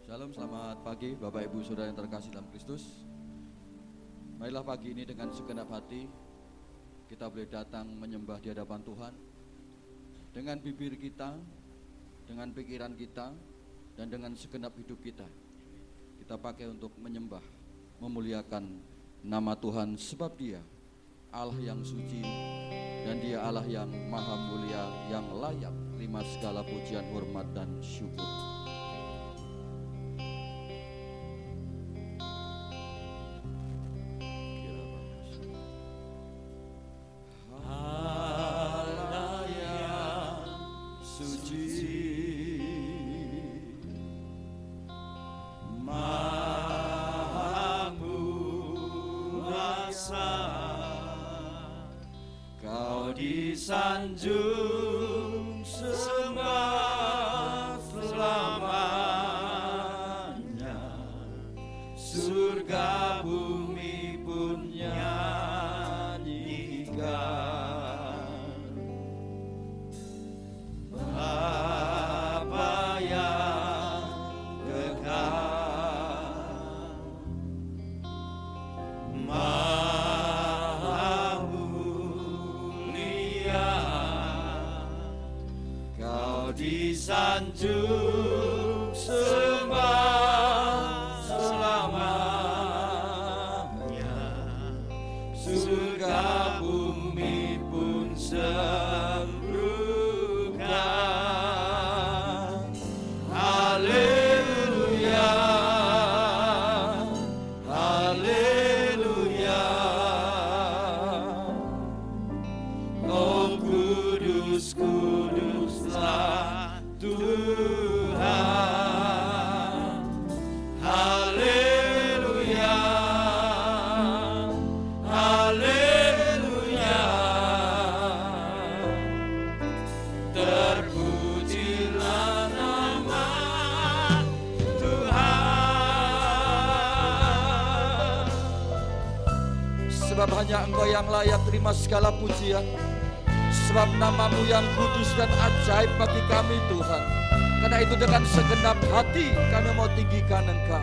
Shalom, selamat pagi Bapak Ibu Saudara yang terkasih dalam Kristus. Marilah pagi ini dengan segenap hati kita boleh datang menyembah di hadapan Tuhan. Dengan bibir kita, dengan pikiran kita, dan dengan segenap hidup kita. Kita pakai untuk menyembah, memuliakan nama Tuhan, sebab Dia Allah yang suci dan Dia Allah yang maha mulia, yang layak terima segala pujian, hormat, dan syukur. Sanjung sembah selamanya, surga bumi pun nyanyikan. Bapa yang kekal, disanjung sembah selamanya, surga bumi pun serukan. Haleluya, haleluya. Oh kudus, kuduslah Tuhan. Haleluya, haleluya. Terpujilah nama Tuhan. Sebab hanya Engkau yang layak terima segala pujian. Sebab namamu yang kudus dan ajaib bagi kami Tuhan. Karena itu dengan segenap hati kami mau tinggikan Engkau.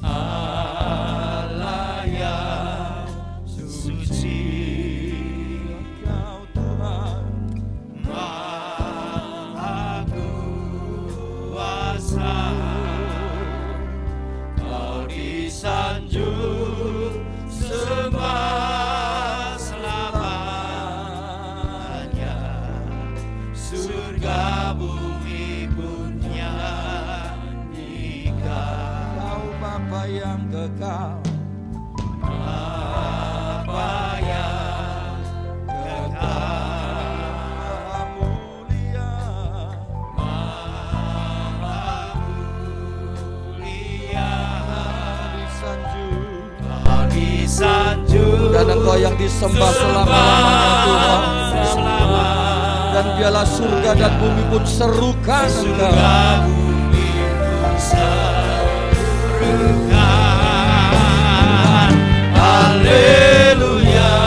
Allah yang suci, Engkau Tuhan Maha Kuasa. Kau disanjung sembah surga bumi pun nyanyikan. Kau Bapa yang kekal, Bapa yang kekal, maha mulia, maha mulia. disanjung, Kau disanjung dan Engkau yang disembah selama-lamanya Tuhan. Dan biarlah surga dan bumi pun serukan Engkau. Surga bumi pun serukan. Haleluya,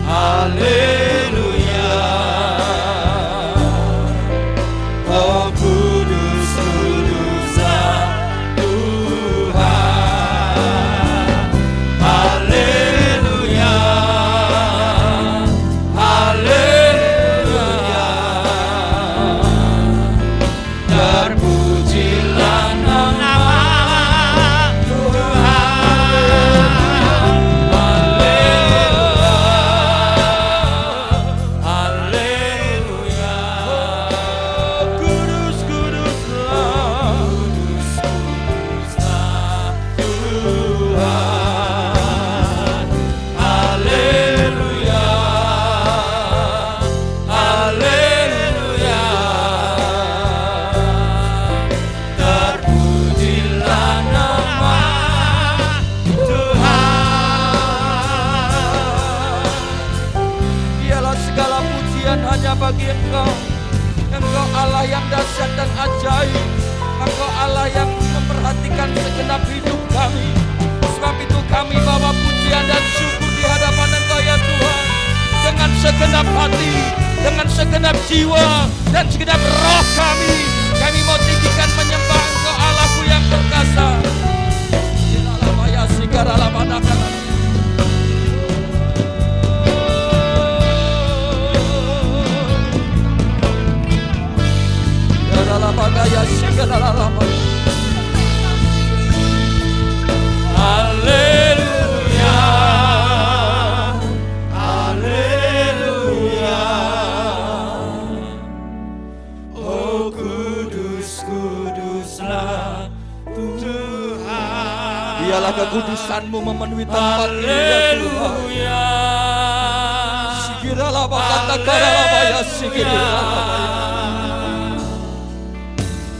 haleluya. Oh kudus, kuduslah Tuhan. Haleluya, haleluya. Terpujilah nama Tuhan. Haleluya, haleluya. Kudus, kuduslah, kudus, kuduslah Tuhan. Haleluya, haleluya. Terpujilah nama Tuhan. Biarlah segala pujian hanya bagi Engkau. Engkau Allah yang dahsyat dan ajaib. Engkau Allah yang memperhatikan segenap hidup kami. Sebab itu kami bawa pujian dan syukur di hadapan Engkau ya Tuhan. Dengan segenap hati, dengan segenap jiwa dan segenap roh kami mau tinggikan menyembah Engkau Allahku yang perkasa. Haleluya, haleluya. Oh kudus, kuduslah Tuhan. Biarlah kekudusan-Mu memenuhi tempat ini ya Tuhan. Haleluya. Sikiralah bakata karalabaya sikiralah.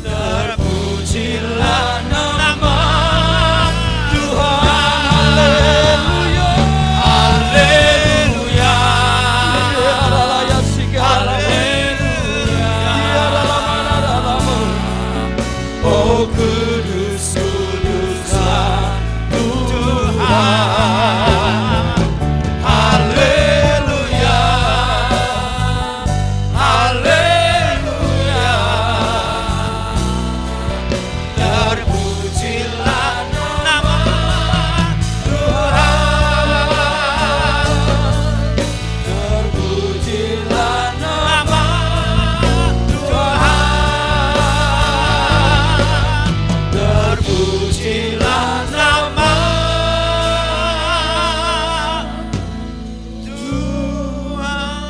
Terpujilah nama Tuhan. Haleluya, Haleluya, haleluya, haleluya. Oh kudus, kuduslah Tuhan. Haleluya, haleluya. Terpujilah nama Tuhan. Terpujilah nama Tuhan. Terpujilah nama Tuhan.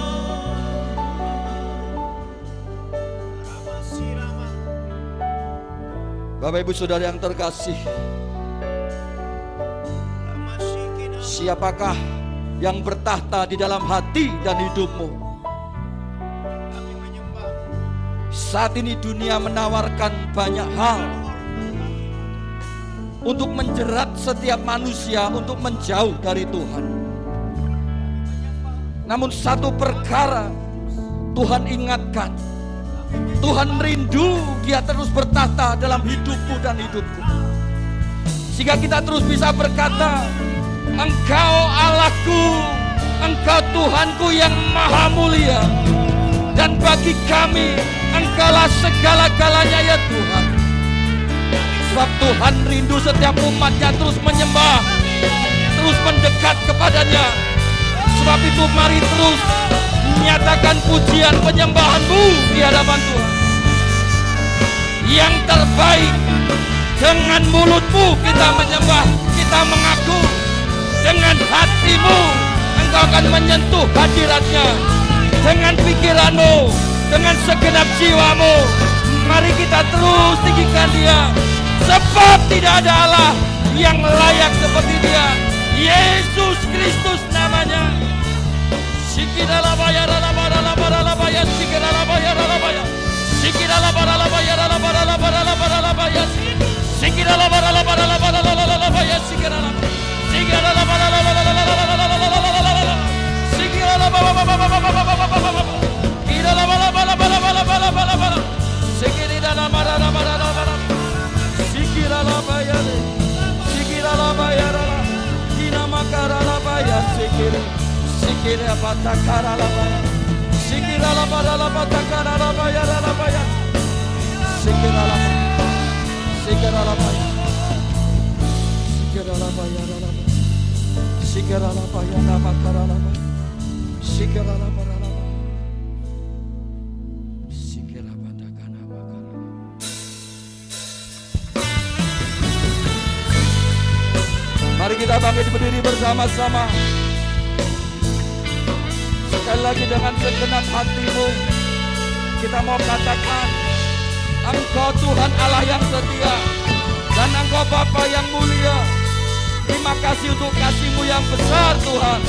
Bapak Ibu Saudara yang terkasih, siapakah yang bertahta di dalam hati dan hidupmu? Saat ini dunia menawarkan banyak hal untuk menjerat setiap manusia untuk menjauh dari Tuhan. Namun satu perkara Tuhan ingatkan, Tuhan rindu Dia terus bertahta dalam hidupmu dan hidupku, sehingga kita terus bisa berkata, Engkau Allahku, Engkau Tuhanku yang maha mulia, dan bagi kami Engkaulah segala-galanya ya Tuhan. Sebab Tuhan rindu setiap umatnya terus menyembah, terus mendekat kepadanya. Sebab itu mari terus menyatakan pujian penyembahan-Mu di hadapan Tuhan. Yang terbaik, dengan mulutmu kita menyembah, kita mengaku. Dengan hatimu engkau akan menyentuh hadiratnya. Dengan pikiranmu, dengan segenap jiwamu, mari kita terus tinggikan Dia. Sebab tidak ada Allah yang layak seperti Dia. Yesus Kristus namanya. Sikidalabaya ralabaralabaralabaya sikidalabaya ralabaya sikidalabaralabaya ralabaralabaralabaralabaya sikidalabaralabaralabaralabaya sikidalabaya Mari kita bangkit berdiri bersama-sama. Sekali lagi dengan segenap hatimu kita mau katakan, Engkau Tuhan Allah yang setia, dan Engkau Bapa yang mulia. Terima kasih untuk kasih-Mu yang besar Tuhan,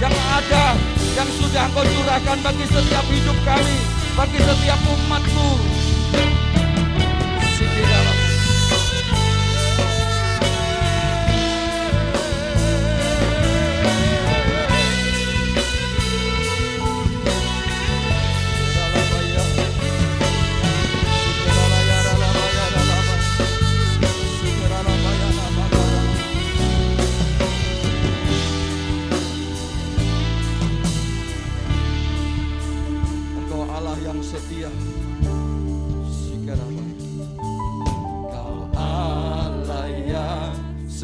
yang ada, yang sudah Engkau curahkan bagi setiap hidup kami, bagi setiap umat-Mu.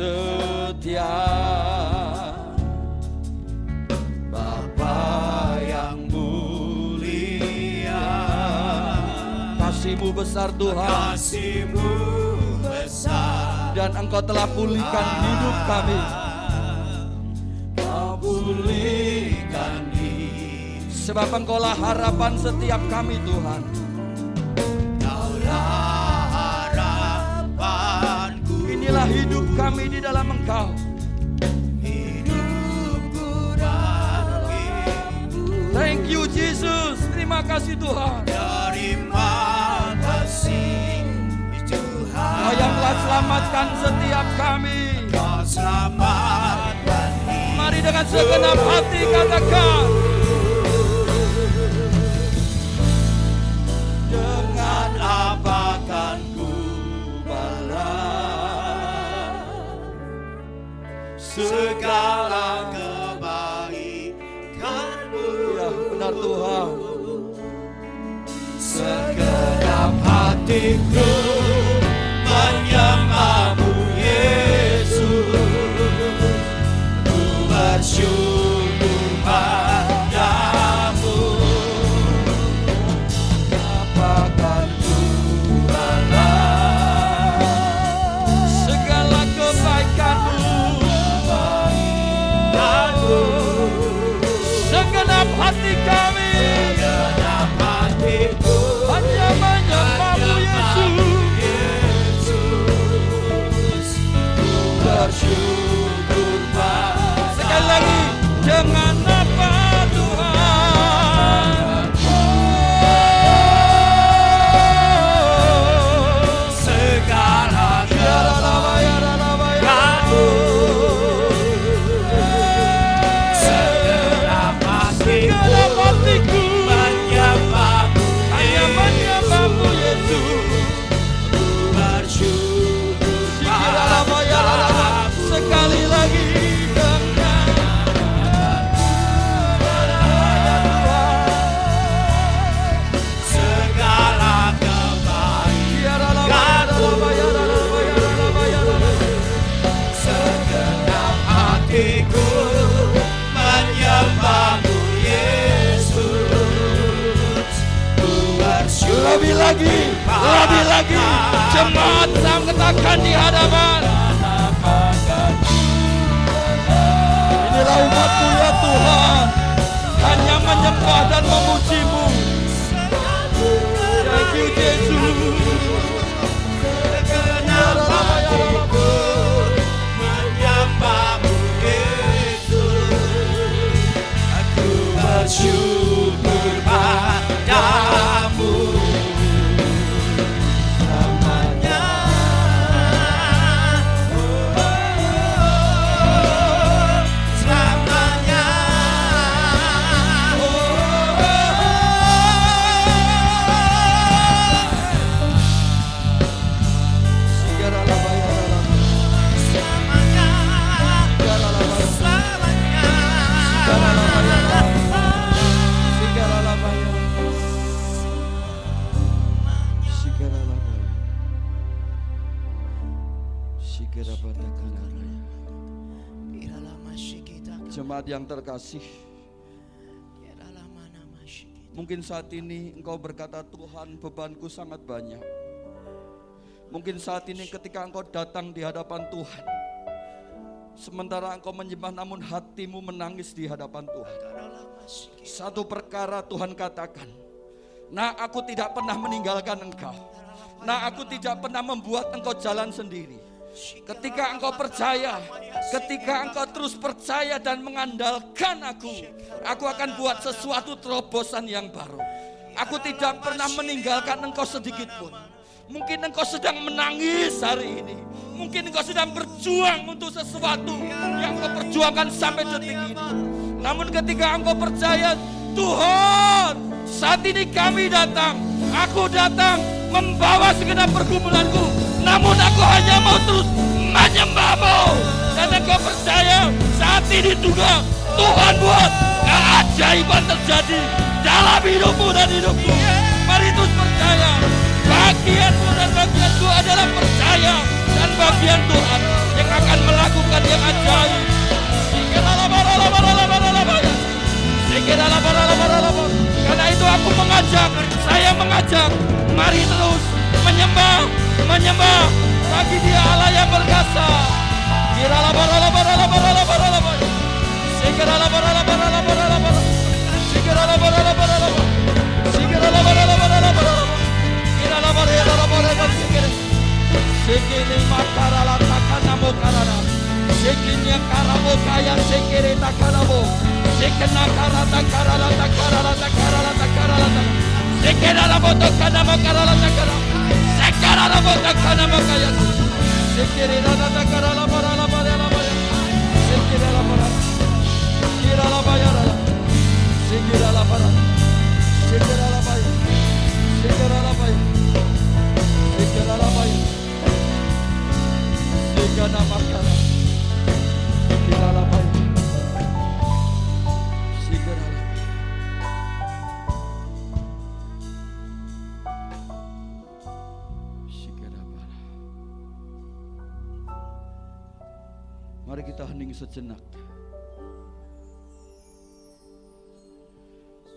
setia, Bapa yang mulia. Kasih-Mu besar Tuhan, Kasih-Mu besar, dan Engkau telah pulihkan hidup kami. Kau pulihkan hidup. Sebab Engkaulah harapan setiap kami Tuhan. Kaulah harapanku. Inilah hidup kami di dalam Engkau. Hidupku dan hidupku. Thank you Jesus. Terima kasih Tuhan. Terima kasih Tuhan. Kau yang telah selamatkan setiap kami. Kau selamatkan hidup. Mari dengan segenap hati katakan. Dengan apa kan ku balas segala kebaikan-Mu. Ya benar Tuhan. Segenap hatiku menyembah-Mu Yesus. Ku bersyukur padamu. Apakan ku balas Segala kebaikan-Mu, segenap hati kami segenap hatiku hanya menyembah-Mu Yesus. Ku bersyukur padamu. Sekali lagi, dengan apa Tuhan? Segala kebaikan-Mu. Segenap hatiku menyembah-Mu Hanya menyembah-Mu Yesus. Ku bersyukur padamu. Sekali lagi dengan segala kebaikan-Mu. Segenap hatiku menyembah-Mu Yesus. Ku bersyukur lebih lagi jemaat sangketakan di hadapan. Inilah umat-Mu ya Tuhan, hanya menyembah dan memuji-Mu. Thank you Yesus. segenap hatiku menyembah-Mu Yesus. Aku bersyukur padamu selamanya. Selamanya. Selamanya. Jemaat yang terkasih, mungkin saat ini engkau berkata, Tuhan, bebanku sangat banyak. Mungkin saat ini ketika engkau datang di hadapan Tuhan, sementara engkau menyembah namun hatimu menangis di hadapan Tuhan. Satu perkara Tuhan katakan, nah aku tidak pernah meninggalkan engkau. Nah aku tidak pernah membuat engkau jalan sendiri. Ketika engkau percaya, ketika engkau terus percaya dan mengandalkan aku akan buat sesuatu terobosan yang baru. Aku tidak pernah meninggalkan engkau sedikit pun. Mungkin engkau sedang menangis hari ini. Mungkin engkau sedang berjuang untuk sesuatu yang engkau perjuangkan sampai detik ini. Namun ketika engkau percaya, Tuhan, saat ini kami datang. Aku datang membawa segenap pergumulanku. Namun aku hanya mau terus menyembah-Mu. Dan engkau percaya saat ini juga Tuhan buat keajaiban terjadi dalam hidupmu dan hidupku. Mari terus percaya. Bagianmu dan bagianku adalah percaya. Dan bagian Tuhan yang akan melakukan memuja. Mari terus menyembah bagi Dia Allah yang berkuasa. Sekini makarala takanamo karana. Sekinya karamo kaya sekere takanamo. Sekena karata karala takarala takarala takarala. Sekena raboto kanamo karala takarala. Sekara raboto kanamo kaya. Sekere rata takarala barala barala barala. Sekere la barala. Kira la bayara. Sekira la barala. Sekira la bayara. Sekira la bayara. Sekira la bayara. Sekana makara. Kira la bayara. Sekira la. Sekira bara. Mari kita hening sejenak.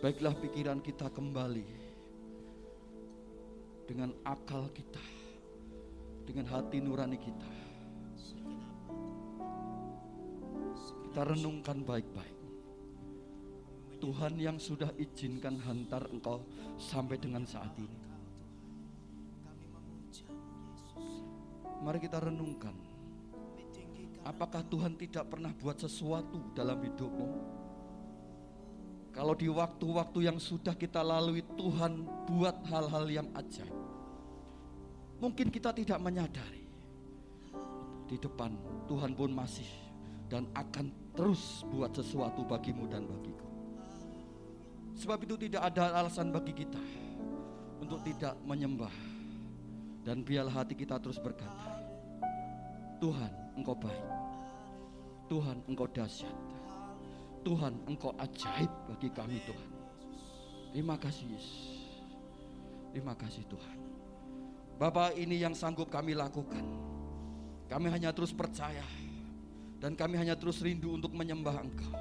Baiklah pikiran kita kembali dengan akal kita, dengan hati nurani kita. Kita renungkan baik-baik. Tuhan yang sudah izinkan hantar engkau sampai dengan saat ini. Mari kita renungkan. Apakah Tuhan tidak pernah buat sesuatu dalam hidupmu? Kalau di waktu-waktu yang sudah kita lalui Tuhan buat hal-hal yang ajaib. Mungkin kita tidak menyadari. Di depan Tuhan pun masih dan akan terus buat sesuatu bagimu dan bagiku. Sebab itu tidak ada alasan bagi kita untuk tidak menyembah. Dan biarlah hati kita terus berkata, Tuhan Engkau baik. Tuhan Engkau dahsyat. Tuhan Engkau ajaib bagi kami Tuhan. Terima kasih Yesus. Terima kasih Tuhan. Bapa, ini yang sanggup kami lakukan. Kami hanya terus percaya. Dan kami hanya terus rindu untuk menyembah Engkau.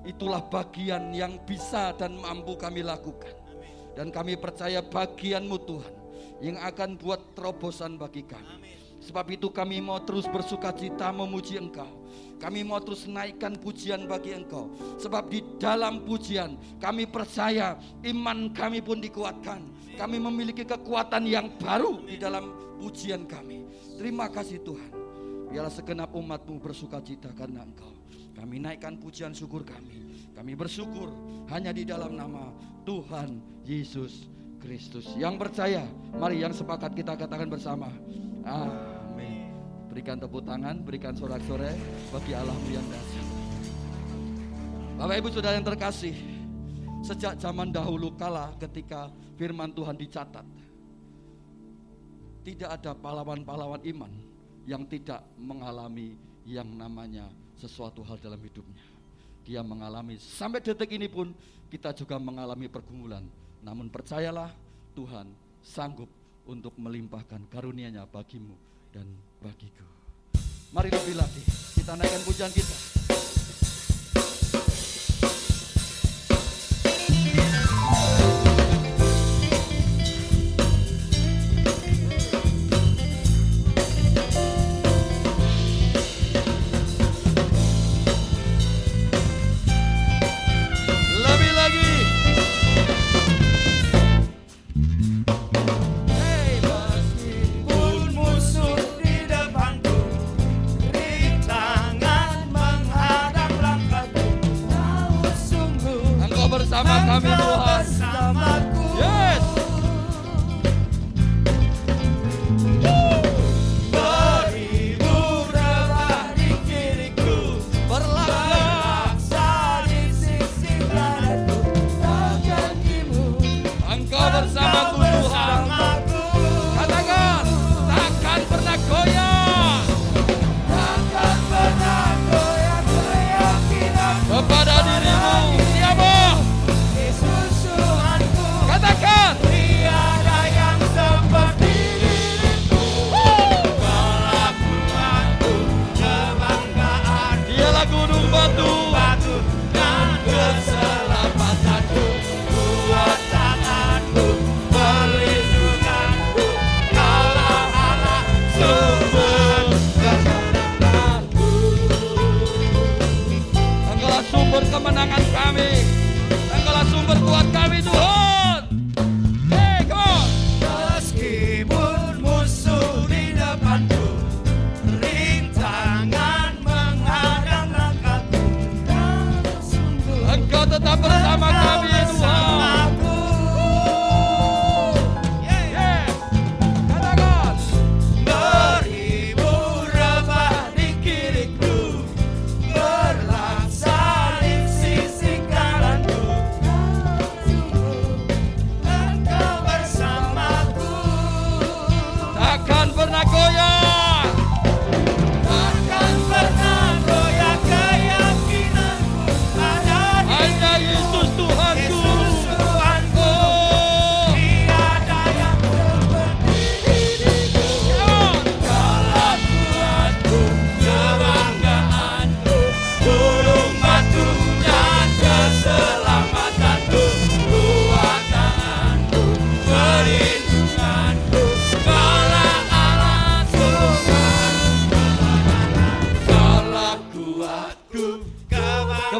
Itulah bagian yang bisa dan mampu kami lakukan. Dan kami percaya bagian-Mu Tuhan yang akan buat terobosan bagi kami. Sebab itu kami mau terus bersukacita memuji Engkau. Kami mau terus naikkan pujian bagi Engkau. Sebab di dalam pujian kami percaya iman kami pun dikuatkan. Kami memiliki kekuatan yang baru di dalam pujian kami. Terima kasih Tuhan. Biarlah segenap umat-Mu bersukacita karena Engkau. Kami naikkan pujian syukur kami. Kami bersyukur hanya di dalam nama Tuhan Yesus Kristus. Yang percaya, mari yang sepakat kita katakan bersama. Amin. Berikan tepuk tangan, berikan sorak-sorai bagi Allah-Mu yang dahsyat. Bapak Ibu Saudara yang terkasih, sejak zaman dahulu kala ketika firman Tuhan dicatat, tidak ada pahlawan-pahlawan iman yang tidak mengalami yang namanya sesuatu hal dalam hidupnya. Dia mengalami, sampai detik ini pun kita juga mengalami pergumulan. Namun percayalah, Tuhan sanggup untuk melimpahkan karunia-Nya bagimu dan bagiku. Mari lebih lagi kita naikkan pujian kita. Kepada dirimu, siapa? Yesus.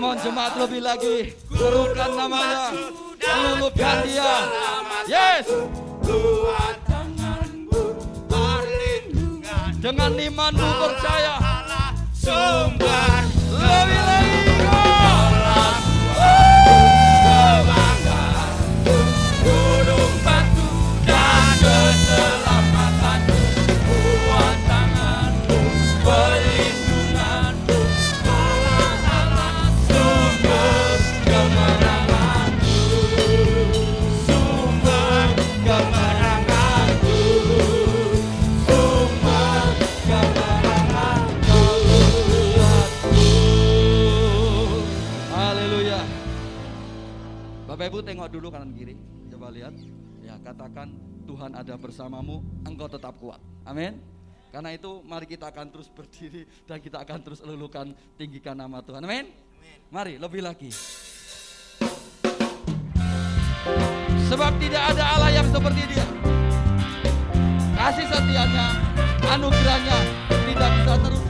Come on jemaat, lebih lagi. Serukan namanya. Lulukan dia. Yes. Kuat tanganmu, perlindungan. Dengan imanmu percaya. Allah sumber Lebih lagi. kebanggaanku, gunung batu dan keselamatanku. Kuat tanganmu, perlindunganku. Allah sumber kemenanganku, sumber kemenanganku, sumber kemenanganku. Haleluya. Bapak Ibu tengok dulu kanan kiri. Coba lihat. Ya, katakan Tuhan ada bersamamu, engkau tetap kuat. Amin. Karena itu mari kita akan terus berdiri dan kita akan terus lulukan, tinggikan nama Tuhan. Amin. Mari lebih lagi. Sebab tidak ada Allah yang seperti Dia. Kasih setianya, anugerahnya tidak bisa terukur.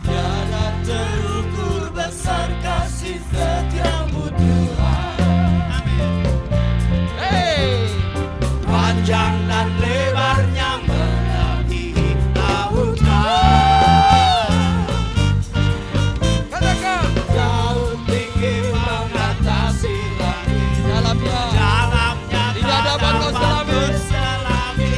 Tiada terukur besar kasih setiamu Tuhan. Hey, Panjang dan lebarnya melebihi lautan. katakan Jauh tinggi mengatasi langit. dalamnya. Dalamnya Tidak dapat kau selami. berselami.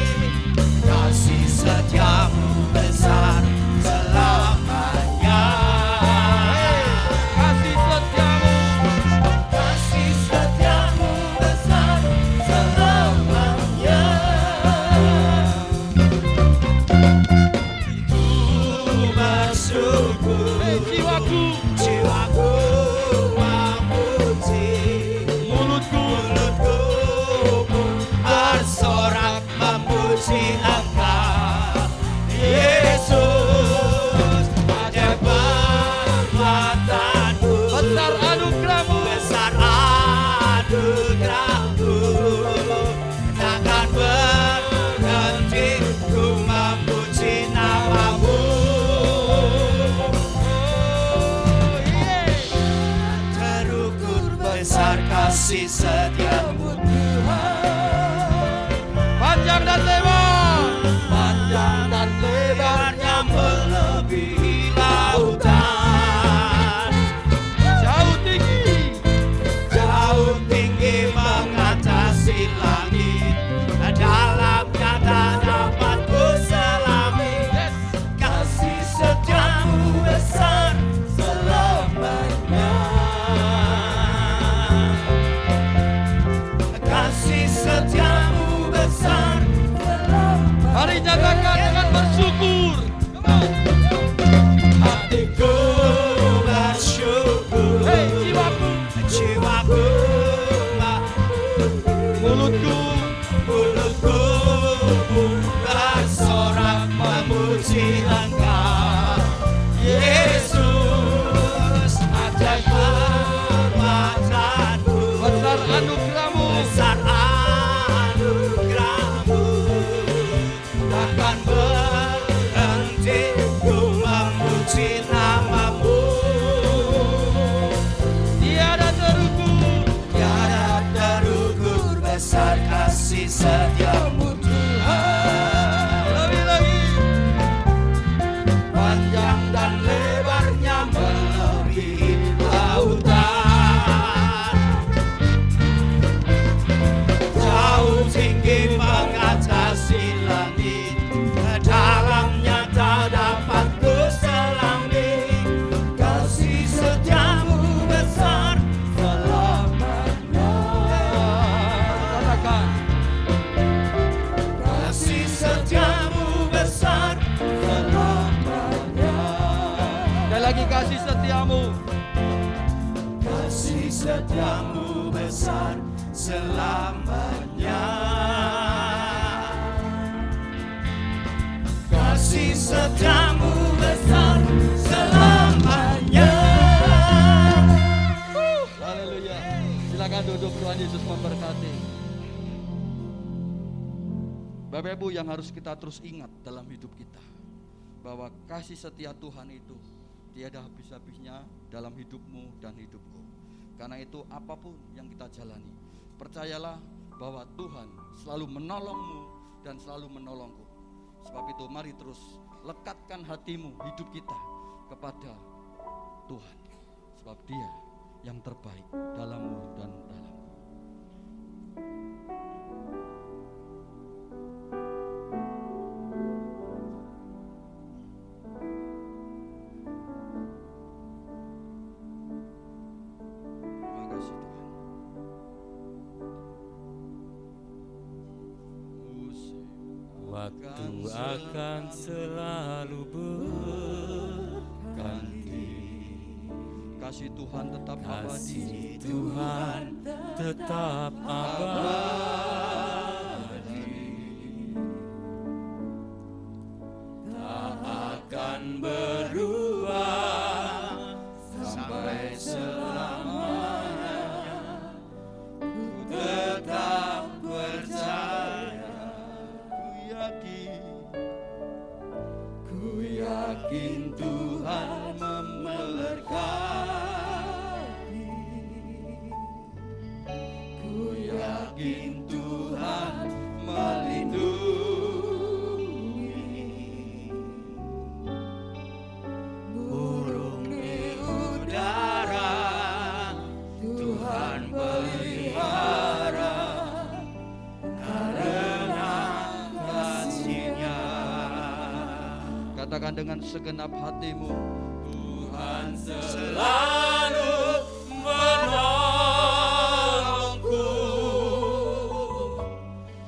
Kasih setiamu besar selamanya. Kasih setiamu. Kasih setiamu besar selamanya. Ku bersyukur, Jiwaku, jiwaku memuji, mulutku, mulutku bersorak memuji Engkau, Yesus. Ajaib perbuatanmu, besar anugerahmu. besar anugerahmu, takkan berhenti ku memuji namamu. Terukur besar kasih setiamu Tuhan. Panjang dan lebar. Panjang dan lebarnya melebihi lautan. Jauh tinggi. Jauh tinggi mengatasi langit. Dalamnya tak dapat ku selami. Yes. Kasih setiamu besar selamanya. Kasih setiamu besar selamanya. Mari nyatakan dengan bersyukur. Come on. Hatiku bersyukur, Hey, jiwaku, jiwaku mulutku, mulutku bersorak memuji Engkau, Yesus. Ajaib perbuatanmu, besar anugerahmu. besar anugerahmu, takkan berhenti ku memuji namamu. Tiada terukur. Tiada terukur besar kasih setiamu Tuhan. Lebih lagi. Panjang dan lebarnya melebihi lautan. Jauh tinggi mengatasi langit. Dalamnya tak dapat ku selami. Kasih setiamu besar selamanya. Katakan. Kasih setiamu besar selamanya. Sekali lagi kasih setiamu. Kasih setiamu besar selamanya. Kasih setiamu besar selamanya. Haleluya. Silakan duduk, Tuhan Yesus memberkati. Bapak Ibu, yang harus kita terus ingat dalam hidup kita, bahwa kasih setia Tuhan itu tiada habis-habisnya dalam hidupmu dan hidupku. Karena itu apapun yang kita jalani, percayalah bahwa Tuhan selalu menolongmu dan selalu menolongku. Sebab itu mari terus lekatkan hatimu, hidup kita kepada Tuhan. Sebab Dia yang terbaik dalammu dan dalamku. Waktu akan selalu berganti, kasih Tuhan tetap abadi, kasih Tuhan tetap abadi, tak akan berubah sampai selamanya. Ku tetap percaya, ku yakin Tuhan memberkati, ku yakin Tuhan melindungi. Burung di udara Tuhan pelihara, karena kasih-Nya. Katakan dengan segenap hatimu, Tuhan selalu menolongku,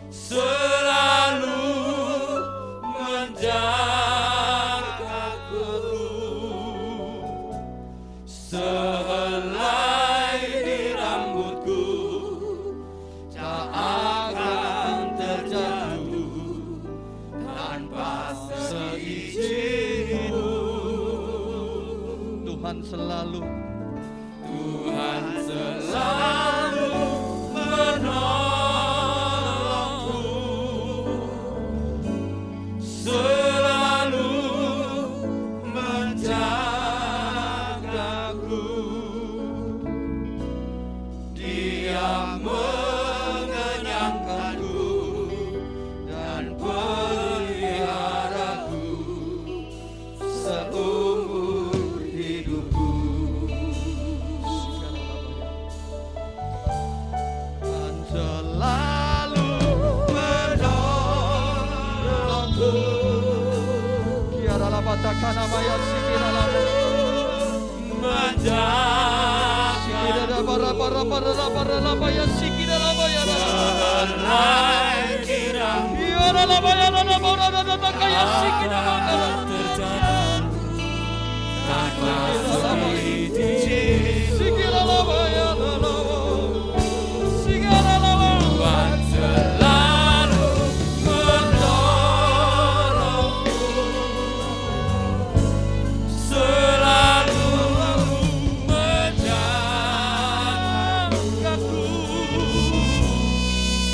selalu menjagaku. Sehelai di rambutku tak akan terjatuh tanpa seizin. Tuhan selalu menolongku, selalu menjagaku. Dia mengenyangkanku dan peliharaku seumur hidupku. Tuhan selalu menolongku. Kiara labata kana maya sikira labo. Sikira da bara bara bara bara labaya sikira labaya. Sehelai di rambutku Kiara labaya labora da kaya sikira labaya. tanpa seizin. Sikira labaya labo. Sikira labaya. Tuhan selalu menolongku, selalu menjagaku.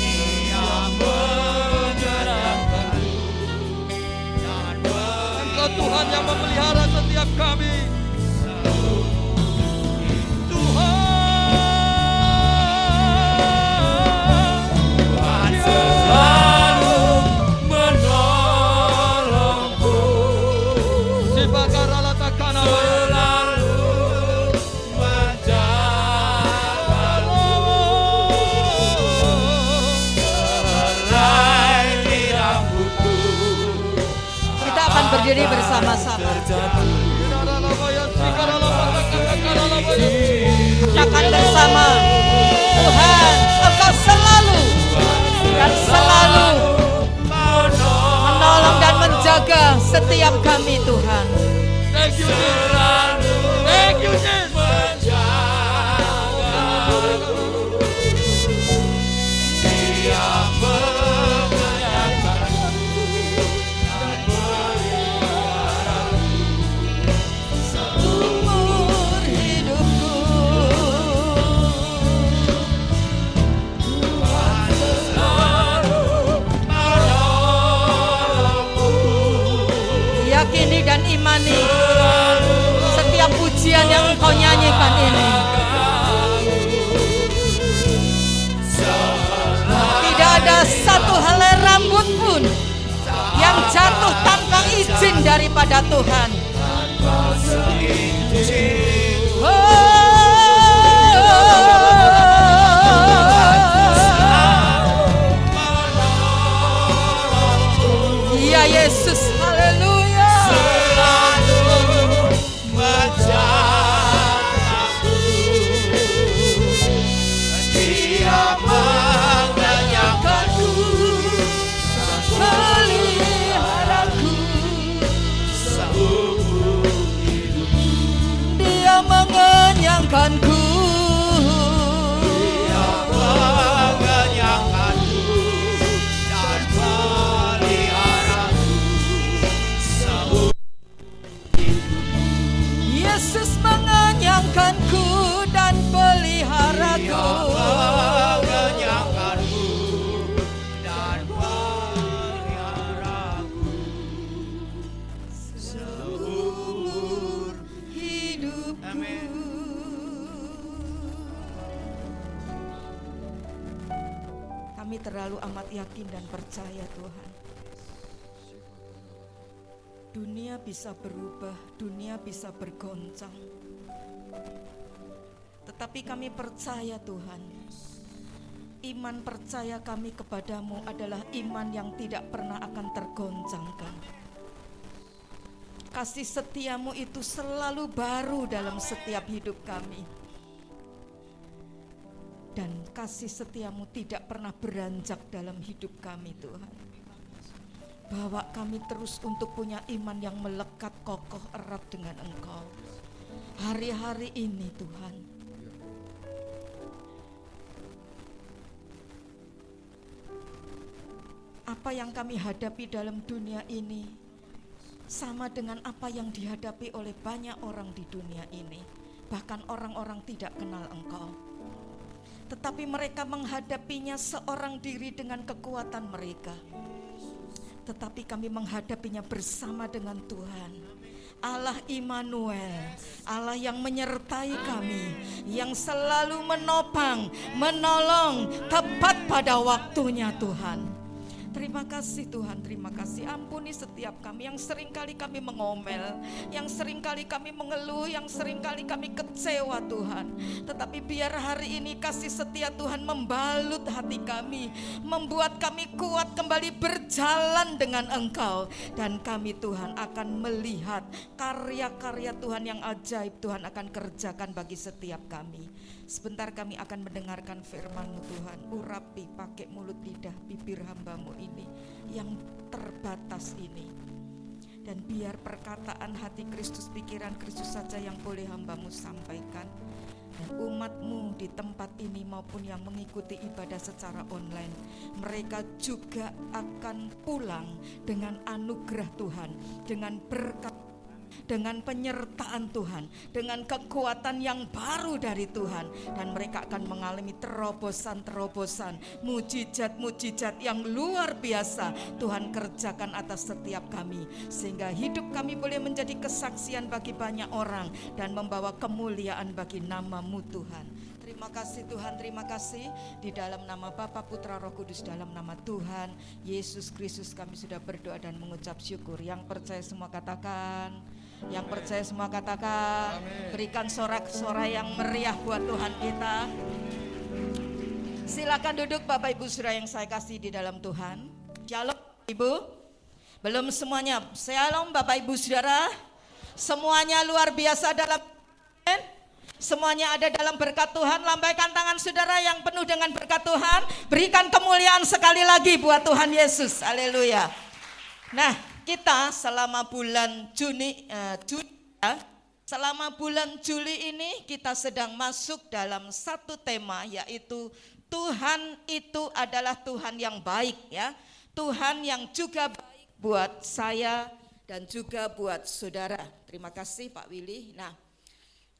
Dia menyerahkanku dan Engkau Tuhan yang memelihara setiap kami. Tuhan selalu menolongku, selalu menjagaku. Sehelai di rambutku Kita akan berdiri bersama-sama. terjatuh. Katakan bersama, Tuhan, Engkau selalu dan selalu menolong dan menjaga setiap kami, Tuhan. Thank you, Jesus. Thank you, Jesus. Dia mengenyangkanku dan meliharaku Seumur hidupku. Tuhan selalu menolongku, menemani setiap pujian yang Engkau nyanyikan ini. Tidak ada satu helai rambut pun yang jatuh tanpa izin daripada Tuhan. Iya Yesus, haleluya. Dia mengenyangkanku, Peliharaku, seumur hidup. Dia mengenyangkanku. Dia mengenyangkanku dan peliharaku seumur. Yesus mengenyangkanku dan Dia peliharaku. mengenyangkanku dan peliharaku seumur. Hidupku. Amin. Kami terlalu amat yakin dan percaya Tuhan. Dunia bisa berubah, dunia bisa bergoncang. Tetapi kami percaya Tuhan, iman percaya kami kepadamu adalah iman yang tidak pernah akan tergoncangkan. Kasih setiamu itu selalu baru dalam setiap hidup kami. Dan kasih setiamu tidak pernah beranjak dalam hidup kami Tuhan. Bawa kami terus untuk punya iman yang melekat kokoh erat dengan Engkau. Hari-hari ini Tuhan, apa yang kami hadapi dalam dunia ini sama dengan apa yang dihadapi oleh banyak orang di dunia ini. Bahkan orang-orang tidak kenal Engkau, tetapi mereka menghadapinya seorang diri dengan kekuatan mereka. Tetapi kami menghadapinya bersama dengan Tuhan, Allah Immanuel, Allah yang menyertai kami, yang selalu menopang, menolong tepat pada waktunya Tuhan. Terima kasih Tuhan, terima kasih. Ampuni setiap kami yang seringkali kami mengomel, yang seringkali kami mengeluh, yang seringkali kami kecewa Tuhan. Tetapi biar hari ini kasih setia Tuhan membalut hati kami, membuat kami kuat kembali berjalan dengan Engkau. Dan kami Tuhan akan melihat karya-karya Tuhan yang ajaib Tuhan akan kerjakan bagi setiap kami. Sebentar kami akan mendengarkan firman-Mu Tuhan. Urapi pakai mulut lidah bibir hamba-Mu ini yang terbatas ini. Dan biar perkataan hati Kristus, pikiran Kristus saja yang boleh hamba-Mu sampaikan. Dan umat-Mu di tempat ini maupun yang mengikuti ibadah secara online, mereka juga akan pulang dengan anugerah Tuhan, dengan berkat, dengan penyertaan Tuhan, dengan kekuatan yang baru dari Tuhan. Dan mereka akan mengalami terobosan-terobosan, mujizat-mujizat yang luar biasa Tuhan kerjakan atas setiap kami, sehingga hidup kami boleh menjadi kesaksian bagi banyak orang dan membawa kemuliaan bagi nama-Mu Tuhan. Terima kasih Tuhan, terima kasih. Di dalam nama Bapa, Putra, Roh Kudus, dalam nama Tuhan Yesus Kristus kami sudah berdoa dan mengucap syukur. Yang percaya semua katakan. Yang percaya semua katakan. Amin. Berikan sorak-sorai yang meriah buat Tuhan kita. Silakan duduk Bapak Ibu Saudara yang saya kasih di dalam Tuhan. Shalom Ibu. Belum semuanya. Shalom Bapak Ibu Saudara. Semuanya luar biasa dalam, semuanya ada dalam berkat Tuhan. Lambaikan tangan saudara yang penuh dengan berkat Tuhan. Berikan kemuliaan sekali lagi buat Tuhan Yesus. Haleluya. Nah, kita selama bulan selama bulan Juli ini kita sedang masuk dalam satu tema, yaitu Tuhan itu adalah Tuhan yang baik ya. Tuhan yang juga baik buat saya dan juga buat saudara. Terima kasih Pak Willy. Nah,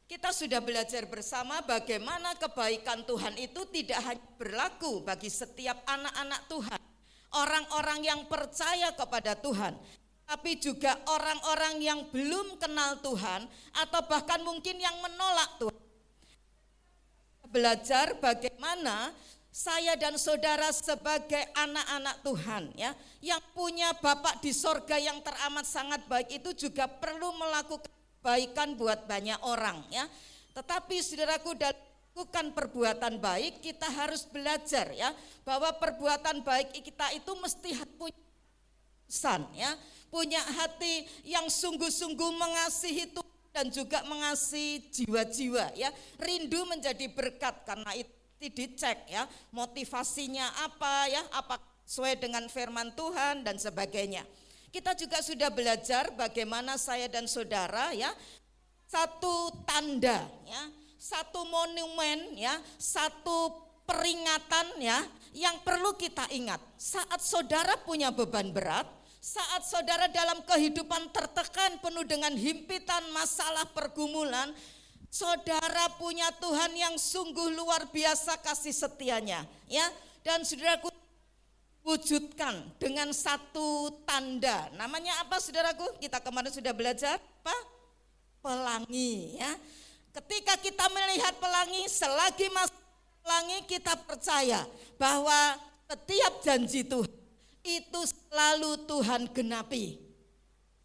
kita sudah belajar bersama bagaimana kebaikan Tuhan itu tidak hanya berlaku bagi setiap anak-anak Tuhan, orang-orang yang percaya kepada Tuhan, tapi juga orang-orang yang belum kenal Tuhan atau bahkan mungkin yang menolak Tuhan. Belajar bagaimana saya dan saudara sebagai anak-anak Tuhan ya, yang punya Bapak di sorga yang teramat sangat baik itu juga perlu melakukan kebaikan buat banyak orang ya. Tetapi saudaraku, dalam melakukan perbuatan baik kita harus belajar ya, bahwa perbuatan baik kita itu mesti punya pesan ya, punya hati yang sungguh-sungguh mengasihi Tuhan dan juga mengasihi jiwa-jiwa ya. Rindu menjadi berkat, karena itu dicek ya, motivasinya apa ya, apa sesuai dengan firman Tuhan dan sebagainya. Kita juga sudah belajar bagaimana saya dan saudara ya, satu tanda ya, satu monumen ya, satu peringatan ya, yang perlu kita ingat saat saudara punya beban berat, saat saudara dalam kehidupan tertekan penuh dengan himpitan, masalah, pergumulan. Saudara punya Tuhan yang sungguh luar biasa kasih setianya ya. Dan saudaraku, wujudkan dengan satu tanda. Namanya apa saudaraku? Kita kemarin sudah belajar apa? Pelangi ya. Ketika kita melihat pelangi, selagi masih pelangi, kita percaya bahwa setiap janji Tuhan itu selalu Tuhan genapi.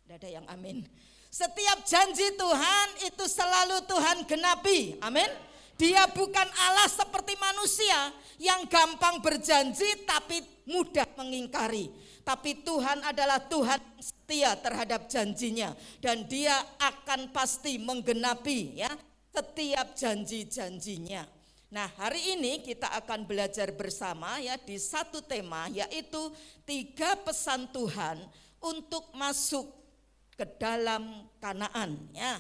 Tidak ada yang amin. Setiap janji Tuhan itu selalu Tuhan genapi. Amin. Dia bukan Allah seperti manusia yang gampang berjanji tapi mudah mengingkari. Tapi Tuhan adalah Tuhan yang setia terhadap janjinya, dan Dia akan pasti menggenapi ya setiap janji-janjinya. Nah, hari ini kita akan belajar bersama ya di satu tema, yaitu 3 pesan Tuhan untuk masuk ke dalam Kanaan ya.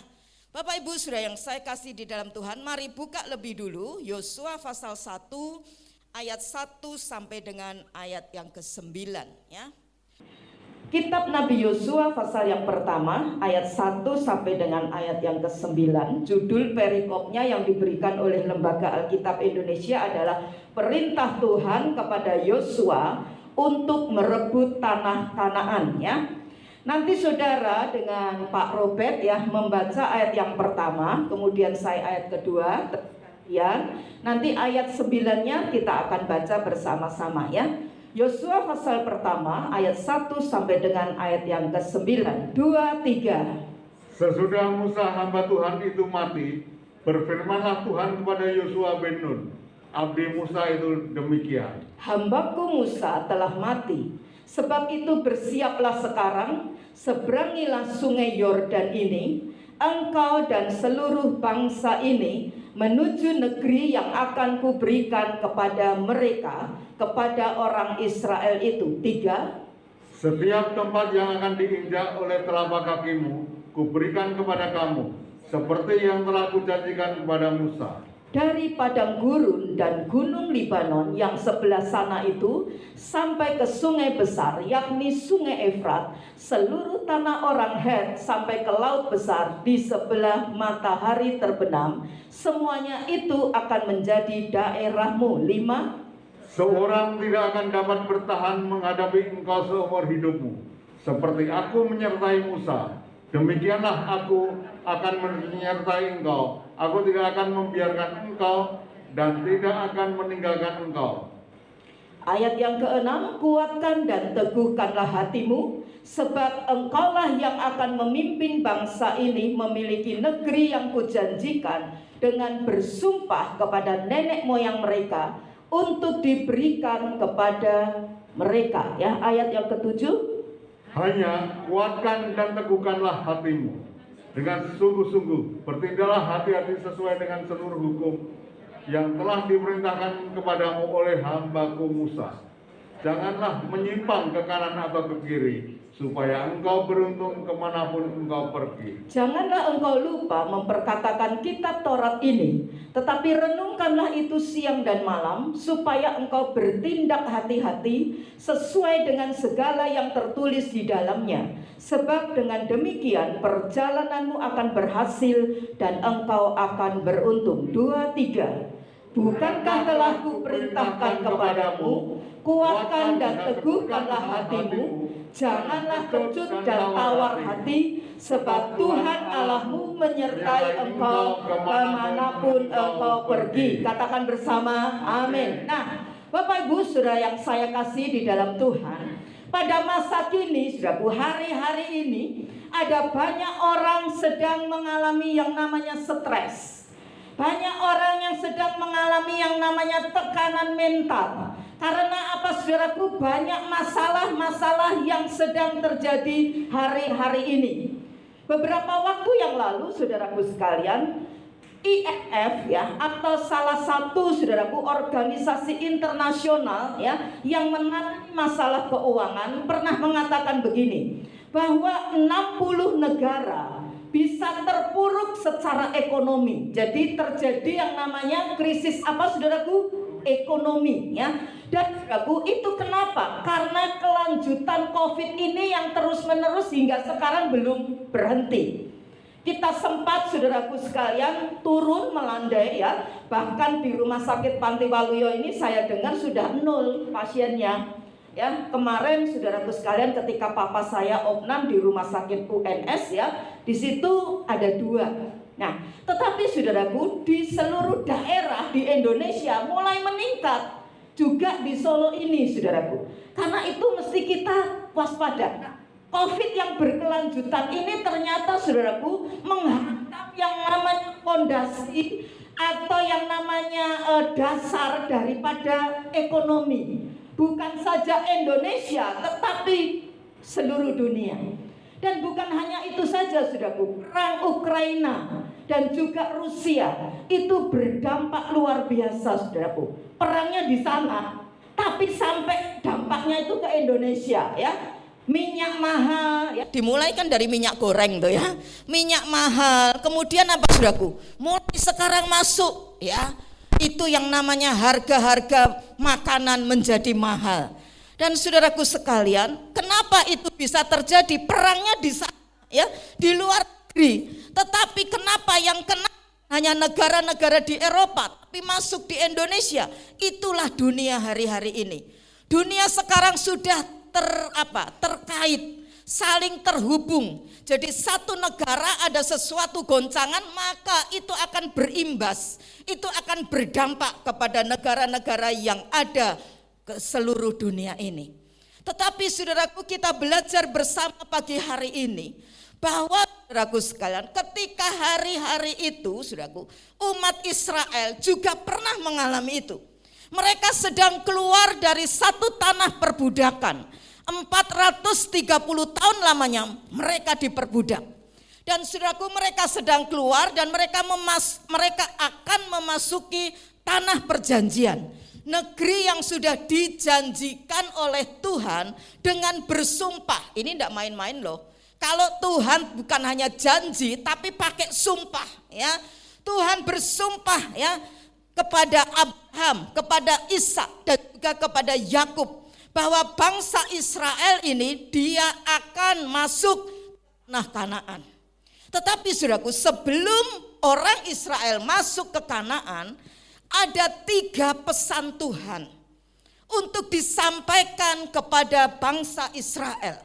Bapak Ibu Saudara yang saya kasih di dalam Tuhan, mari buka lebih dulu Yosua pasal 1 ayat 1 sampai dengan ayat yang ke-9 ya. Kitab Nabi Yosua pasal yang pertama ayat 1 sampai dengan ayat yang ke-9. Judul perikopnya yang diberikan oleh Lembaga Alkitab Indonesia adalah Perintah Tuhan kepada Yosua untuk merebut tanah Kanaan ya. Nanti saudara dengan Pak Robert ya membaca ayat yang pertama, kemudian saya ayat kedua ya. Nanti ayat 9-nya kita akan baca bersama-sama ya. Yosua pasal pertama ayat 1 sampai dengan ayat yang ke-9. 2, 3. Sesudah Musa hamba Tuhan itu mati, berfirmanlah Tuhan kepada Yosua bin Nun, abdi Musa itu demikian. Hambaku Musa telah mati, sebab itu bersiaplah sekarang, seberangilah sungai Yordan ini, engkau dan seluruh bangsa ini menuju negeri yang akan kuberikan kepada mereka, kepada orang Israel itu. 3. Setiap tempat yang akan diinjak oleh telapak kakimu, kuberikan kepada kamu, seperti yang telah kujanjikan kepada Musa. Dari padang gurun dan gunung Libanon yang sebelah sana itu sampai ke sungai besar, yakni sungai Efrat, seluruh tanah orang Het sampai ke laut besar di sebelah matahari terbenam, semuanya itu akan menjadi daerahmu. 5. Seorang tidak akan dapat bertahan menghadapi engkau seumur hidupmu, seperti aku menyertai Musa, demikianlah aku akan menyertai engkau. Aku tidak akan membiarkan engkau dan tidak akan meninggalkan engkau. Ayat yang ke-6, kuatkan dan teguhkanlah hatimu, sebab engkaulah yang akan memimpin bangsa ini memiliki negeri yang kujanjikan dengan bersumpah kepada nenek moyang mereka untuk diberikan kepada mereka. Ya, ayat yang ke-7. Hanya kuatkan dan teguhkanlah hatimu dengan sungguh-sungguh, bertindaklah hati-hati sesuai dengan seluruh hukum yang telah diperintahkan kepadamu oleh hambaku Musa. Janganlah menyimpang ke kanan atau ke kiri, supaya engkau beruntung kemanapun engkau pergi. Janganlah engkau lupa memperkatakan kitab Taurat ini, tetapi renungkanlah itu siang dan malam, supaya engkau bertindak hati-hati sesuai dengan segala yang tertulis di dalamnya. Sebab dengan demikian perjalananmu akan berhasil dan engkau akan beruntung. 2, 3. Bukankah telah kuperintahkan kepadamu, kuatkan dan teguhkanlah hatimu, janganlah kecut dan tawar hati, sebab Tuhan Allahmu menyertai engkau kemanapun engkau pergi. Katakan bersama, amin. Nah, Bapak Ibu Saudara yang saya kasih di dalam Tuhan, pada masa kini, saudaraku, hari-hari ini ada banyak orang sedang mengalami yang namanya stres. Banyak orang yang sedang mengalami yang namanya tekanan mental. Karena apa, saudaraku? Banyak masalah-masalah yang sedang terjadi hari-hari ini. Beberapa waktu yang lalu, saudaraku sekalian, IMF ya, atau salah satu, saudaraku, organisasi internasional ya yang menangani masalah keuangan pernah mengatakan begini, bahwa 60 negara bisa terpuruk secara ekonomi. Jadi terjadi yang namanya krisis apa, saudaraku? Ekonomi ya. Dan saudaraku, itu kenapa? Karena kelanjutan COVID ini yang terus-menerus hingga sekarang belum berhenti. Kita sempat, saudaraku sekalian, turun melandai ya. Bahkan di Rumah Sakit Panti Waluyo ini saya dengar sudah 0 pasiennya. Ya, kemarin saudaraku sekalian ketika papa saya opnam di Rumah Sakit UNS ya, di situ ada 2. Nah, tetapi saudaraku, di seluruh daerah di Indonesia mulai meningkat. Juga di Solo ini, saudaraku. Karena itu mesti kita waspada. COVID yang berkelanjutan ini ternyata, saudaraku, menghantam yang namanya fondasi atau yang namanya dasar daripada ekonomi. Bukan saja Indonesia, tetapi seluruh dunia. Dan bukan hanya itu saja, saudaraku, perang Ukraina dan juga Rusia itu berdampak luar biasa, saudaraku. Perangnya di sana, tapi sampai dampaknya itu ke Indonesia ya. Minyak mahal ya. Dimulai kan dari minyak goreng tuh ya. Minyak mahal, kemudian apa, saudaraku? Mulai sekarang masuk ya. Itu yang namanya harga-harga makanan menjadi mahal. Dan saudaraku sekalian, kenapa itu bisa terjadi? Perangnya di sana ya, di luar negeri. Tetapi kenapa yang kena hanya negara-negara di Eropa, tapi masuk di Indonesia? Itulah dunia hari-hari ini. Dunia sekarang sudah terkait, saling terhubung. Jadi satu negara ada sesuatu goncangan, maka itu akan berimbas, itu akan berdampak kepada negara-negara yang ada ke seluruh dunia ini. Tetapi saudaraku, kita belajar bersama pagi hari ini bahwa, saudaraku sekalian, ketika hari-hari itu, saudaraku, umat Israel juga pernah mengalami itu. Mereka sedang keluar dari satu tanah perbudakan. 430 tahun lamanya mereka diperbudak. Dan saudaraku, mereka sedang keluar dan mereka akan memasuki tanah perjanjian. Negeri yang sudah dijanjikan oleh Tuhan dengan bersumpah. Ini tidak main-main loh. Kalau Tuhan bukan hanya janji tapi pakai sumpah ya. Tuhan bersumpah ya kepada Abraham, kepada Ishak dan juga kepada Yakub, bahwa bangsa Israel ini dia akan masuk tanah Kanaan. Tetapi saudaraku, sebelum orang Israel masuk ke Kanaan, ada 3 pesan Tuhan untuk disampaikan kepada bangsa Israel.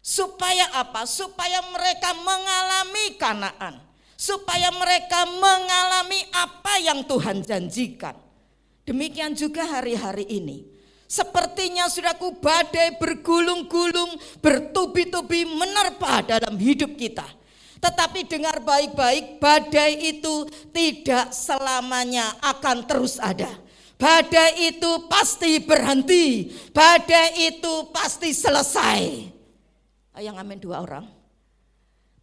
Supaya apa? Supaya mereka mengalami Kanaan. Supaya mereka mengalami apa yang Tuhan janjikan. Demikian juga hari-hari ini. Sepertinya saudaraku, badai bergulung-gulung, bertubi-tubi menerpa dalam hidup kita. Tetapi dengar baik-baik, badai itu tidak selamanya akan terus ada. Badai itu pasti berhenti, badai itu pasti selesai. Yang amin 2 orang.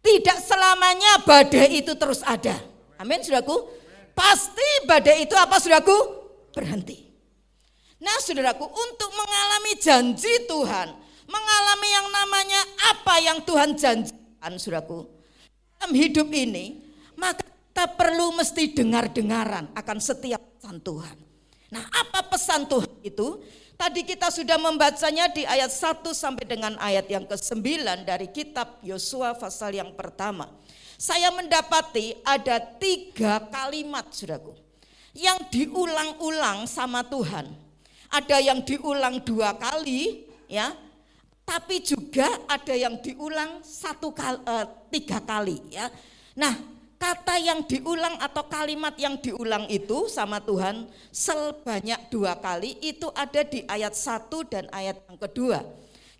Tidak selamanya badai itu terus ada. Amin, saudaraku. Pasti badai itu apa, saudaraku? Berhenti. Nah, saudaraku, untuk mengalami janji Tuhan, mengalami yang namanya apa yang Tuhan janjikan, saudaraku, dalam hidup ini, maka kita perlu mesti dengar-dengaran akan setiap pesan Tuhan. Nah, apa pesan Tuhan itu? Tadi kita sudah membacanya di ayat 1 sampai dengan ayat yang ke-9 dari kitab Yosua pasal yang pertama. Saya mendapati ada 3 kalimat, saudaraku. yang diulang-ulang sama Tuhan. Ada yang diulang 2 kali, ya, tapi juga ada yang diulang 3 kali, ya. Nah, kata yang diulang atau kalimat yang diulang itu sama Tuhan sebanyak 2 kali itu ada di ayat 1 dan ayat yang kedua.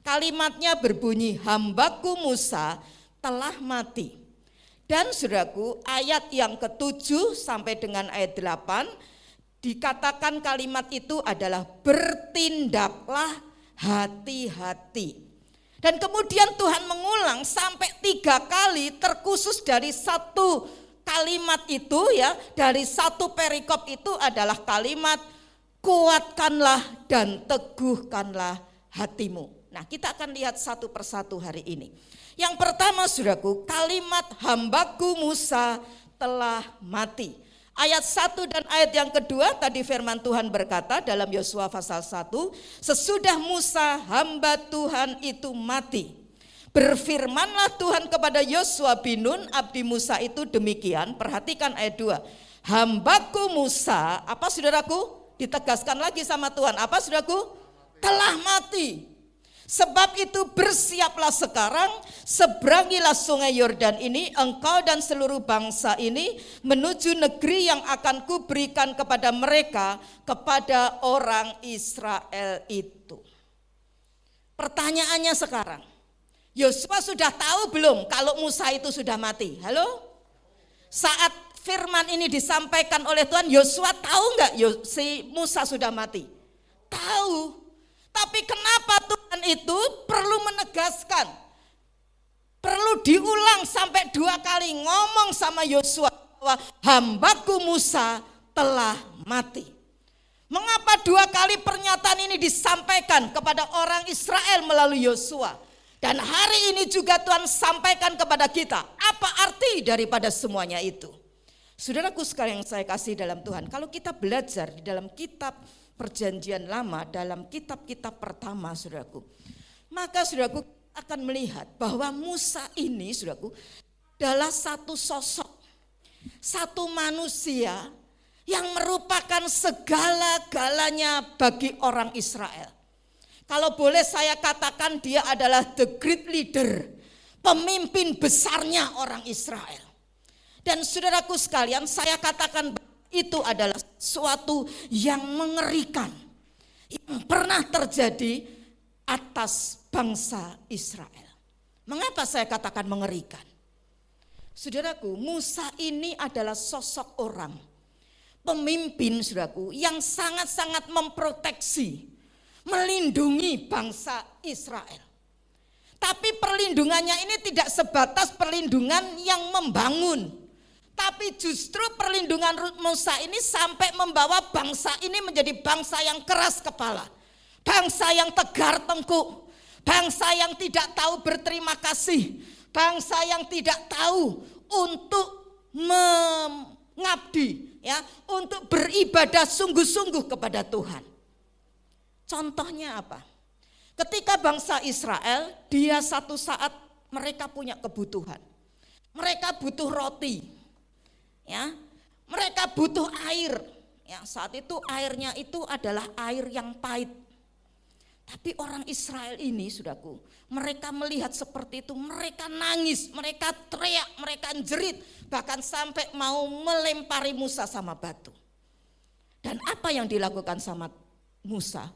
Kalimatnya berbunyi, hambaku Musa telah mati. Dan saudaraku, ayat yang ke-7 sampai dengan ayat 8 dikatakan kalimat itu adalah bertindaklah hati-hati. Dan kemudian Tuhan mengulang sampai 3 kali terkhusus dari satu kalimat itu, ya, dari satu perikop itu adalah kalimat kuatkanlah dan teguhkanlah hatimu. Nah, kita akan lihat satu persatu hari ini. Yang pertama saudaraku, kalimat hambaku Musa telah mati. Ayat 1 dan ayat yang kedua tadi firman Tuhan berkata dalam Yosua pasal 1, sesudah Musa hamba Tuhan itu mati, berfirmanlah Tuhan kepada Yosua bin Nun abdi Musa itu demikian. Perhatikan ayat 2, hambaku Musa, apa saudaraku? Ditegaskan lagi sama Tuhan, apa saudaraku? Telah mati. Sebab itu bersiaplah sekarang, seberangilah sungai Yordan ini, engkau dan seluruh bangsa ini menuju negeri yang akan kuberikan kepada mereka, kepada orang Israel itu. Pertanyaannya sekarang, Yosua sudah tahu belum kalau Musa itu sudah mati? Halo? Saat firman ini disampaikan oleh Tuhan, Yosua tahu enggak si Musa sudah mati? Tahu. Tapi kenapa Tuhan itu perlu menegaskan, perlu diulang sampai 2 kali ngomong sama Yosua bahwa hambaku Musa telah mati. Mengapa 2 kali pernyataan ini disampaikan kepada orang Israel melalui Yosua? Dan hari ini juga Tuhan sampaikan kepada kita, apa arti daripada semuanya itu? Saudaraku sekalian yang saya kasih dalam Tuhan, kalau kita belajar di dalam kitab Perjanjian Lama, dalam kitab-kitab pertama saudaraku, maka saudaraku akan melihat bahwa Musa ini saudaraku adalah satu sosok, satu manusia yang merupakan segala-galanya bagi orang Israel. Kalau boleh saya katakan dia adalah the great leader, pemimpin besarnya orang Israel. Dan saudaraku sekalian, saya katakan itu adalah suatu yang mengerikan yang pernah terjadi atas bangsa Israel. Mengapa saya katakan mengerikan? Saudaraku, Musa ini adalah sosok orang pemimpin saudaraku yang sangat-sangat memproteksi, melindungi bangsa Israel. Tapi perlindungannya ini tidak sebatas perlindungan yang membangun, tapi justru perlindungan Musa ini sampai membawa bangsa ini menjadi bangsa yang keras kepala, bangsa yang tegar tengkuk, bangsa yang tidak tahu berterima kasih, bangsa yang tidak tahu untuk mengabdi, ya, untuk beribadah sungguh-sungguh kepada Tuhan. Contohnya apa? Ketika bangsa Israel, dia satu saat mereka punya kebutuhan, mereka butuh roti. Ya, mereka butuh air. Ya, saat itu airnya itu adalah air yang pahit. Tapi orang Israel ini, saudaraku, mereka melihat seperti itu, mereka nangis, mereka teriak, mereka jerit, bahkan sampai mau melempari Musa sama batu. Dan apa yang dilakukan sama Musa?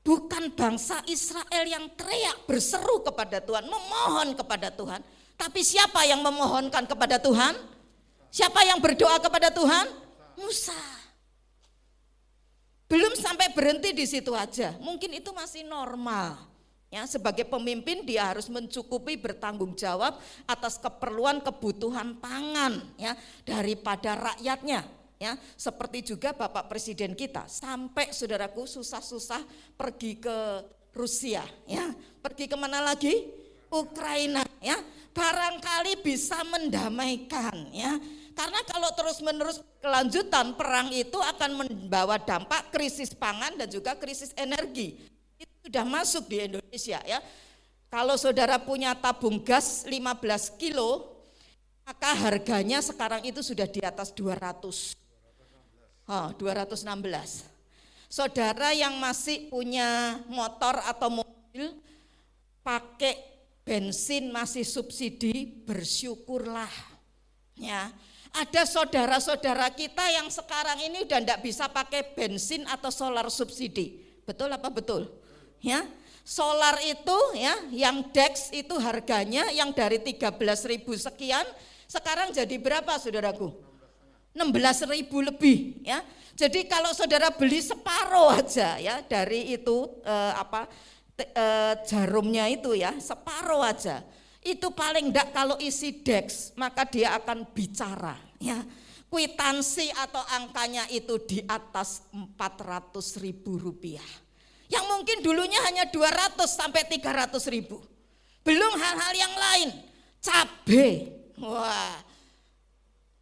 Bukan bangsa Israel yang teriak berseru kepada Tuhan, memohon kepada Tuhan, tapi siapa yang memohonkan kepada Tuhan? Siapa yang berdoa kepada Tuhan? Musa. Belum sampai berhenti di situ aja. Mungkin itu masih normal. Ya, sebagai pemimpin dia harus mencukupi, bertanggung jawab atas keperluan kebutuhan pangan, ya, daripada rakyatnya. Ya, seperti juga Bapak Presiden kita sampai saudaraku susah-susah pergi ke Rusia, ya. Pergi kemana lagi? Ukraina, ya. Barangkali bisa mendamaikan, ya. Karena kalau terus-menerus kelanjutan perang itu akan membawa dampak krisis pangan dan juga krisis energi. Itu sudah masuk di Indonesia, ya. Kalau saudara punya tabung gas 15 kilo, maka harganya sekarang itu sudah di atas 200. 216. Saudara yang masih punya motor atau mobil pakai bensin masih subsidi, bersyukurlah. Ya, ada saudara-saudara kita yang sekarang ini udah enggak bisa pakai bensin atau solar subsidi. Betul apa betul? Ya. Solar itu ya, yang Dex itu harganya yang dari 13.000 sekian sekarang jadi berapa saudaraku? 16.000 lebih ya. Jadi kalau saudara beli separuh aja ya dari itu jarumnya itu ya, separuh aja. Itu paling enggak kalau isi Dex maka dia akan bicara ya. Kwitansi atau angkanya itu di atas 400.000 rupiah. Yang mungkin dulunya hanya 200 sampai 300 ribu. Belum hal-hal yang lain. Cabe. Wah,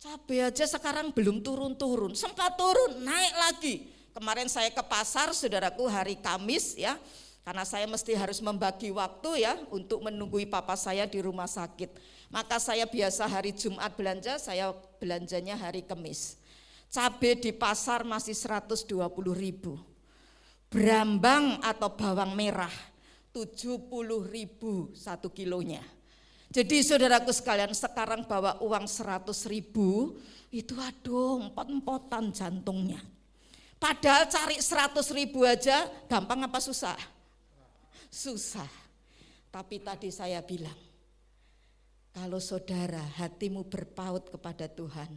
cabe aja sekarang belum turun-turun. Sempat turun, naik lagi. Kemarin saya ke pasar, saudaraku, hari Kamis ya. Karena saya mesti harus membagi waktu ya untuk menunggui papa saya di rumah sakit. Maka saya biasa hari Jumat belanja, saya belanjanya hari Kamis. Cabe di pasar masih 120 ribu. Brambang atau bawang merah 70.000 1 kilonya. Jadi saudaraku sekalian, sekarang bawa uang 100.000 itu aduh empot-empotan jantungnya. Padahal cari 100.000 aja gampang apa susah? Susah. Tapi tadi saya bilang, kalau saudara hatimu berpaut kepada Tuhan,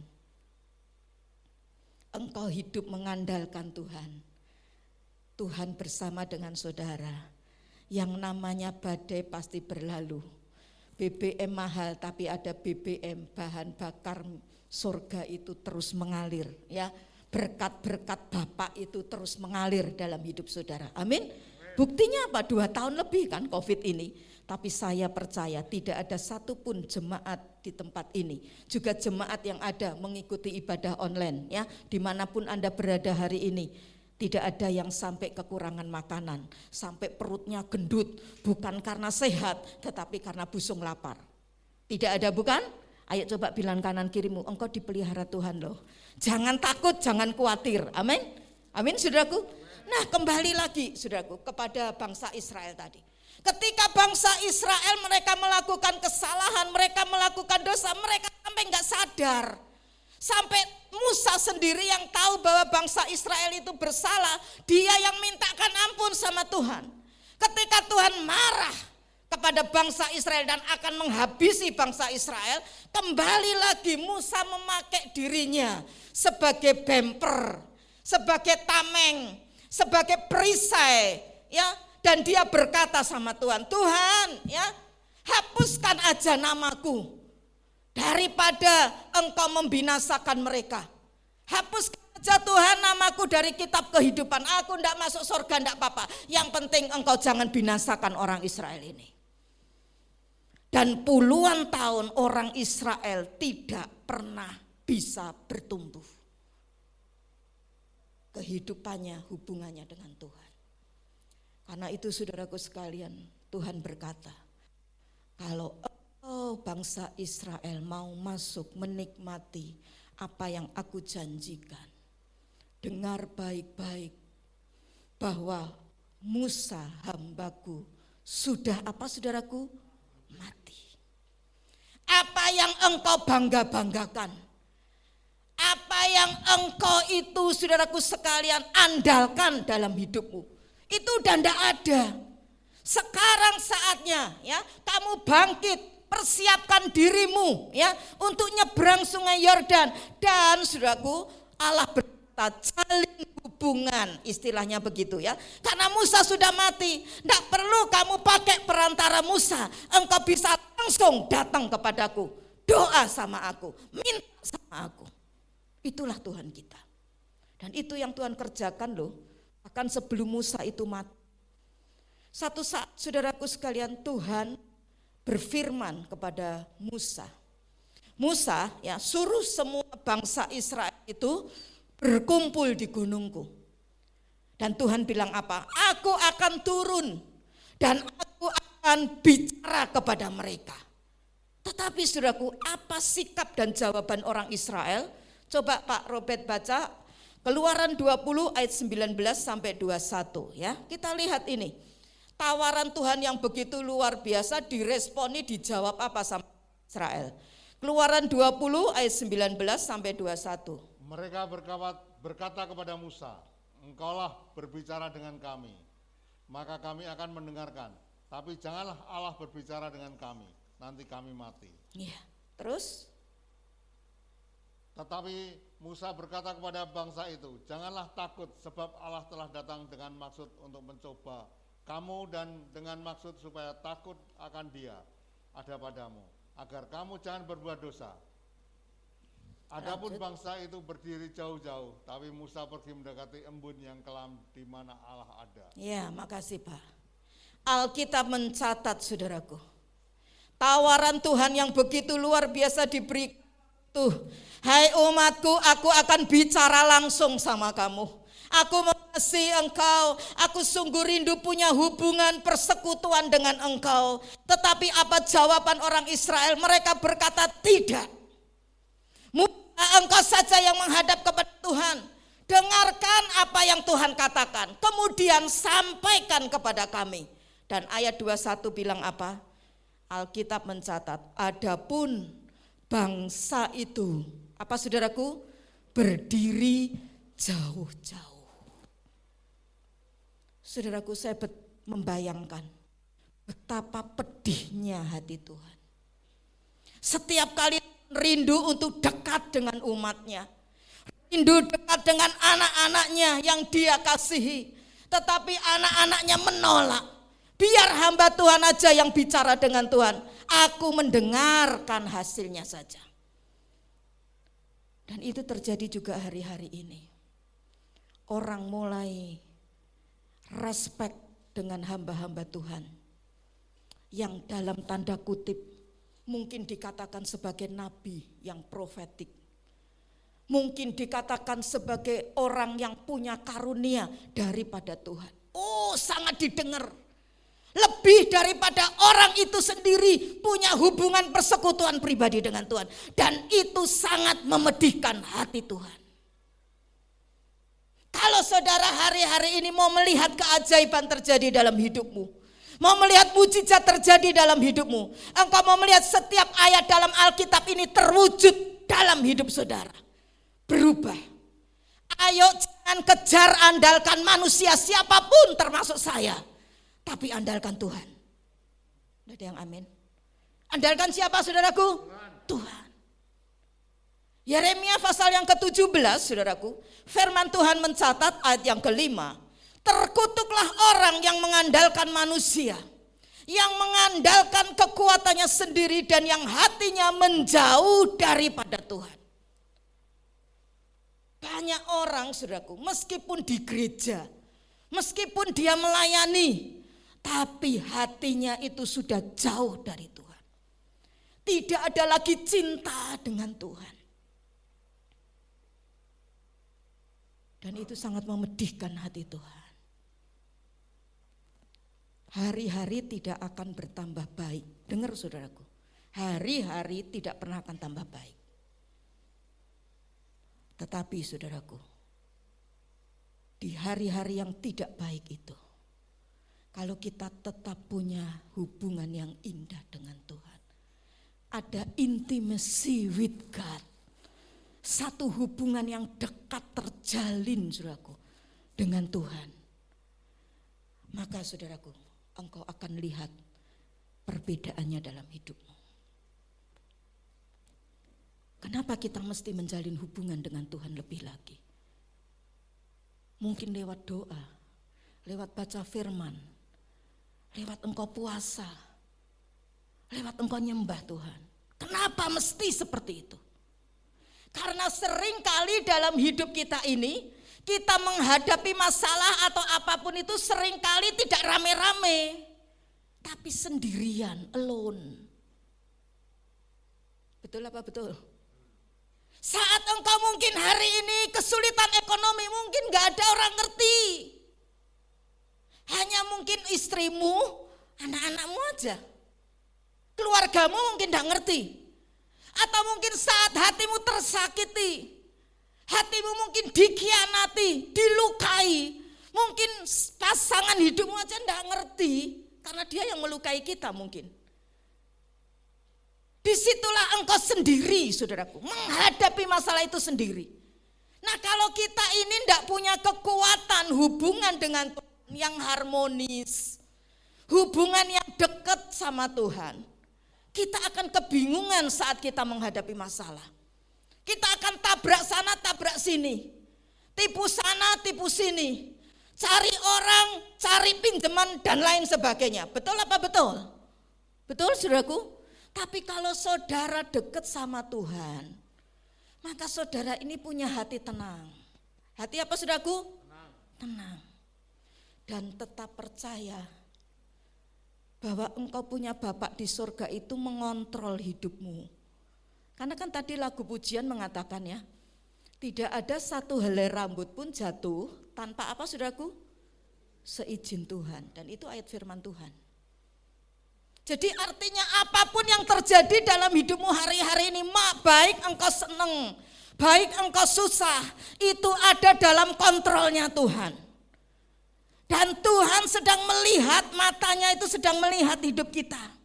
engkau hidup mengandalkan Tuhan. Tuhan bersama dengan saudara. Yang namanya badai pasti berlalu. BBM mahal tapi ada BBM, bahan bakar surga itu terus mengalir ya. Berkat-berkat Bapak itu terus mengalir dalam hidup saudara. Amin. Buktinya apa? 2 tahun lebih kan COVID ini. Tapi saya percaya tidak ada satupun jemaat di tempat ini. Juga jemaat yang ada mengikuti ibadah online ya. Dimanapun Anda berada hari ini. Tidak ada yang sampai kekurangan makanan, sampai perutnya gendut, bukan karena sehat, tetapi karena busung lapar. Tidak ada bukan? Ayo coba bilang kanan kirimu, engkau dipelihara Tuhan loh. Jangan takut, jangan khawatir, amin. Amin saudaraku. Nah kembali lagi saudaraku kepada bangsa Israel tadi. Ketika bangsa Israel mereka melakukan kesalahan, mereka melakukan dosa, mereka sampai enggak sadar. Sampai Musa sendiri yang tahu bahwa bangsa Israel itu bersalah, dia yang mintakan ampun sama Tuhan. Ketika Tuhan marah kepada bangsa Israel dan akan menghabisi bangsa Israel, kembali lagi Musa memakai dirinya sebagai bemper, sebagai tameng, sebagai perisai, ya. Dan dia berkata sama Tuhan, Tuhan, ya, hapuskan aja namaku. Daripada engkau membinasakan mereka. Hapuskan aja Tuhan namaku dari kitab kehidupan. Aku tidak masuk surga, tidak apa-apa. Yang penting engkau jangan binasakan orang Israel ini. Dan puluhan tahun orang Israel tidak pernah bisa bertumbuh. Kehidupannya, hubungannya dengan Tuhan. Karena itu saudaraku sekalian, Tuhan berkata, kalau bangsa Israel mau masuk menikmati apa yang aku janjikan, dengar baik-baik bahwa Musa hambaku sudah apa saudaraku? Mati. Apa yang engkau bangga-banggakan, apa yang engkau itu saudaraku sekalian andalkan dalam hidupmu, itu udah enggak ada. Sekarang saatnya ya kamu bangkit, persiapkan dirimu ya untuk nyebrang sungai Yordan. Dan saudaraku, Allah berkata jalin hubungan, istilahnya begitu ya. Karena Musa sudah mati, tidak perlu kamu pakai perantara Musa. Engkau bisa langsung datang kepadaku, doa sama aku, minta sama aku. Itulah Tuhan kita. Dan itu yang Tuhan kerjakan loh. Bahkan sebelum Musa itu mati. Satu saat saudaraku sekalian, Tuhan berfirman kepada Musa. Musa ya suruh semua bangsa Israel itu berkumpul di gunungku. Dan Tuhan bilang apa? Aku akan turun dan aku akan bicara kepada mereka. Tetapi saudaraku, apa sikap dan jawaban orang Israel? Coba Pak Robert baca Keluaran 20 ayat 19 sampai 21 ya. Kita lihat ini. Tawaran Tuhan yang begitu luar biasa diresponi, dijawab apa sama Israel. Keluaran 20 ayat 19 sampai 21. Mereka berkata kepada Musa, engkaulah berbicara dengan kami, maka kami akan mendengarkan. Tapi janganlah Allah berbicara dengan kami, nanti kami mati. Iya, terus? Tetapi Musa berkata kepada bangsa itu, janganlah takut sebab Allah telah datang dengan maksud untuk mencoba kamu dan dengan maksud supaya takut akan Dia ada padamu, agar kamu jangan berbuat dosa. Adapun bangsa itu berdiri jauh-jauh, tapi Musa pergi mendekati embun yang kelam di mana Allah ada. Ya, makasih Pak. Alkitab mencatat saudaraku, tawaran Tuhan yang begitu luar biasa diberi tuh. Hai umatku, aku akan bicara langsung sama kamu. Aku mengasihi engkau, aku sungguh rindu punya hubungan persekutuan dengan engkau. Tetapi apa jawaban orang Israel? Mereka berkata tidak. Engkau saja yang menghadap kepada Tuhan. Dengarkan apa yang Tuhan katakan, kemudian sampaikan kepada kami. Dan ayat 21 bilang apa? Alkitab mencatat, adapun bangsa itu, apa saudaraku? Berdiri jauh-jauh. Saudaraku, saya membayangkan betapa pedihnya hati Tuhan. Setiap kali rindu untuk dekat dengan umatnya, rindu dekat dengan anak-anaknya yang Dia kasihi, tetapi anak-anaknya menolak. Biar hamba Tuhan aja yang bicara dengan Tuhan, aku mendengarkan hasilnya saja. Dan itu terjadi juga hari-hari ini. Orang mulai respect dengan hamba-hamba Tuhan yang dalam tanda kutip mungkin dikatakan sebagai nabi yang profetik. Mungkin dikatakan sebagai orang yang punya karunia daripada Tuhan. Oh, sangat didengar. Lebih daripada orang itu sendiri punya hubungan persekutuan pribadi dengan Tuhan. Dan itu sangat memedihkan hati Tuhan. Kalau saudara hari-hari ini mau melihat keajaiban terjadi dalam hidupmu, mau melihat mujizat terjadi dalam hidupmu, engkau mau melihat setiap ayat dalam Alkitab ini terwujud dalam hidup saudara, berubah. Ayo jangan kejar andalkan manusia siapapun termasuk saya, tapi andalkan Tuhan. Ada yang amin? Andalkan siapa saudaraku? Tuhan. Yeremia pasal yang ke-17 saudaraku, firman Tuhan mencatat ayat yang ke-5. Terkutuklah orang yang mengandalkan manusia, yang mengandalkan kekuatannya sendiri dan yang hatinya menjauh daripada Tuhan. Banyak orang saudaraku, meskipun di gereja, meskipun dia melayani, tapi hatinya itu sudah jauh dari Tuhan. Tidak ada lagi cinta dengan Tuhan. Dan itu sangat memedihkan hati Tuhan. Hari-hari tidak akan bertambah baik. Dengar saudaraku, hari-hari tidak pernah akan tambah baik. Tetapi saudaraku, di hari-hari yang tidak baik itu, kalau kita tetap punya hubungan yang indah dengan Tuhan, ada intimacy with God, satu hubungan yang dekat terjalin saudaraku dengan Tuhan, maka saudaraku, engkau akan lihat perbedaannya dalam hidupmu. Kenapa kita mesti menjalin hubungan dengan Tuhan lebih lagi? Mungkin lewat doa, lewat baca firman, lewat engkau puasa, lewat engkau nyembah Tuhan. Kenapa mesti seperti itu? Karena sering kali dalam hidup kita ini, kita menghadapi masalah atau apapun itu sering kali tidak rame-rame, tapi sendirian, alone. Betul apa betul? Saat engkau mungkin hari ini kesulitan ekonomi, mungkin gak ada orang ngerti. Hanya mungkin istrimu, anak-anakmu aja. Keluargamu mungkin gak ngerti. Atau mungkin saat hatimu tersakiti, Hatimu mungkin dikhianati, dilukai. Mungkin pasangan hidupmu aja enggak ngerti, karena dia yang melukai kita mungkin. Disitulah engkau sendiri, saudaraku, menghadapi masalah itu sendiri. Nah, kalau kita ini enggak punya kekuatan hubungan dengan Tuhan yang harmonis, hubungan yang dekat sama Tuhan, kita akan kebingungan saat kita menghadapi masalah. Kita akan tabrak sana, tabrak sini, tipu sana, tipu sini, cari orang, cari pinjaman dan lain sebagainya. Betul apa betul? Betul, saudaraku? Tapi kalau saudara dekat sama Tuhan, maka saudara ini punya hati tenang. Hati apa, saudaraku? Tenang. Dan tetap percaya bahwa engkau punya Bapa di surga itu mengontrol hidupmu. Karena kan tadi lagu pujian mengatakan ya, tidak ada satu helai rambut pun jatuh tanpa apa, saudaraku? Seizin Tuhan. Dan itu ayat firman Tuhan. Jadi artinya apapun yang terjadi dalam hidupmu hari-hari ini, baik engkau senang, baik engkau susah, itu ada dalam kontrolnya Tuhan. Dan Tuhan sedang melihat, matanya itu sedang melihat hidup kita.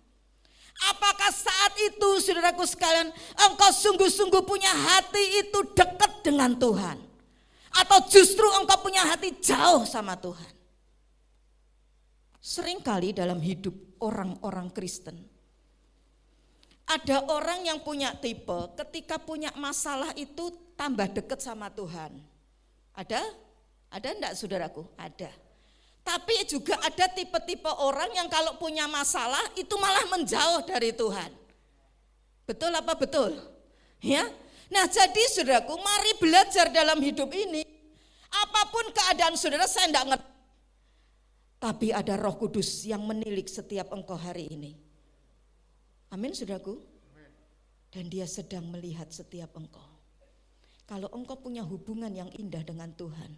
Apakah saat itu, saudaraku sekalian, engkau sungguh-sungguh punya hati itu dekat dengan Tuhan? Atau justru engkau punya hati jauh sama Tuhan? Seringkali dalam hidup orang-orang Kristen, ada orang yang punya tipe ketika punya masalah itu tambah dekat sama Tuhan. Ada? Ada enggak, saudaraku? Ada. Tapi juga ada tipe-tipe orang yang kalau punya masalah itu malah menjauh dari Tuhan. Betul apa betul? Ya. Nah, jadi saudaraku, mari belajar dalam hidup ini. Apapun keadaan saudara, saya enggak ngerti. Tapi ada Roh Kudus yang menilik setiap engkau hari ini. Amin, saudaraku. Dan dia sedang melihat setiap engkau. Kalau engkau punya hubungan yang indah dengan Tuhan,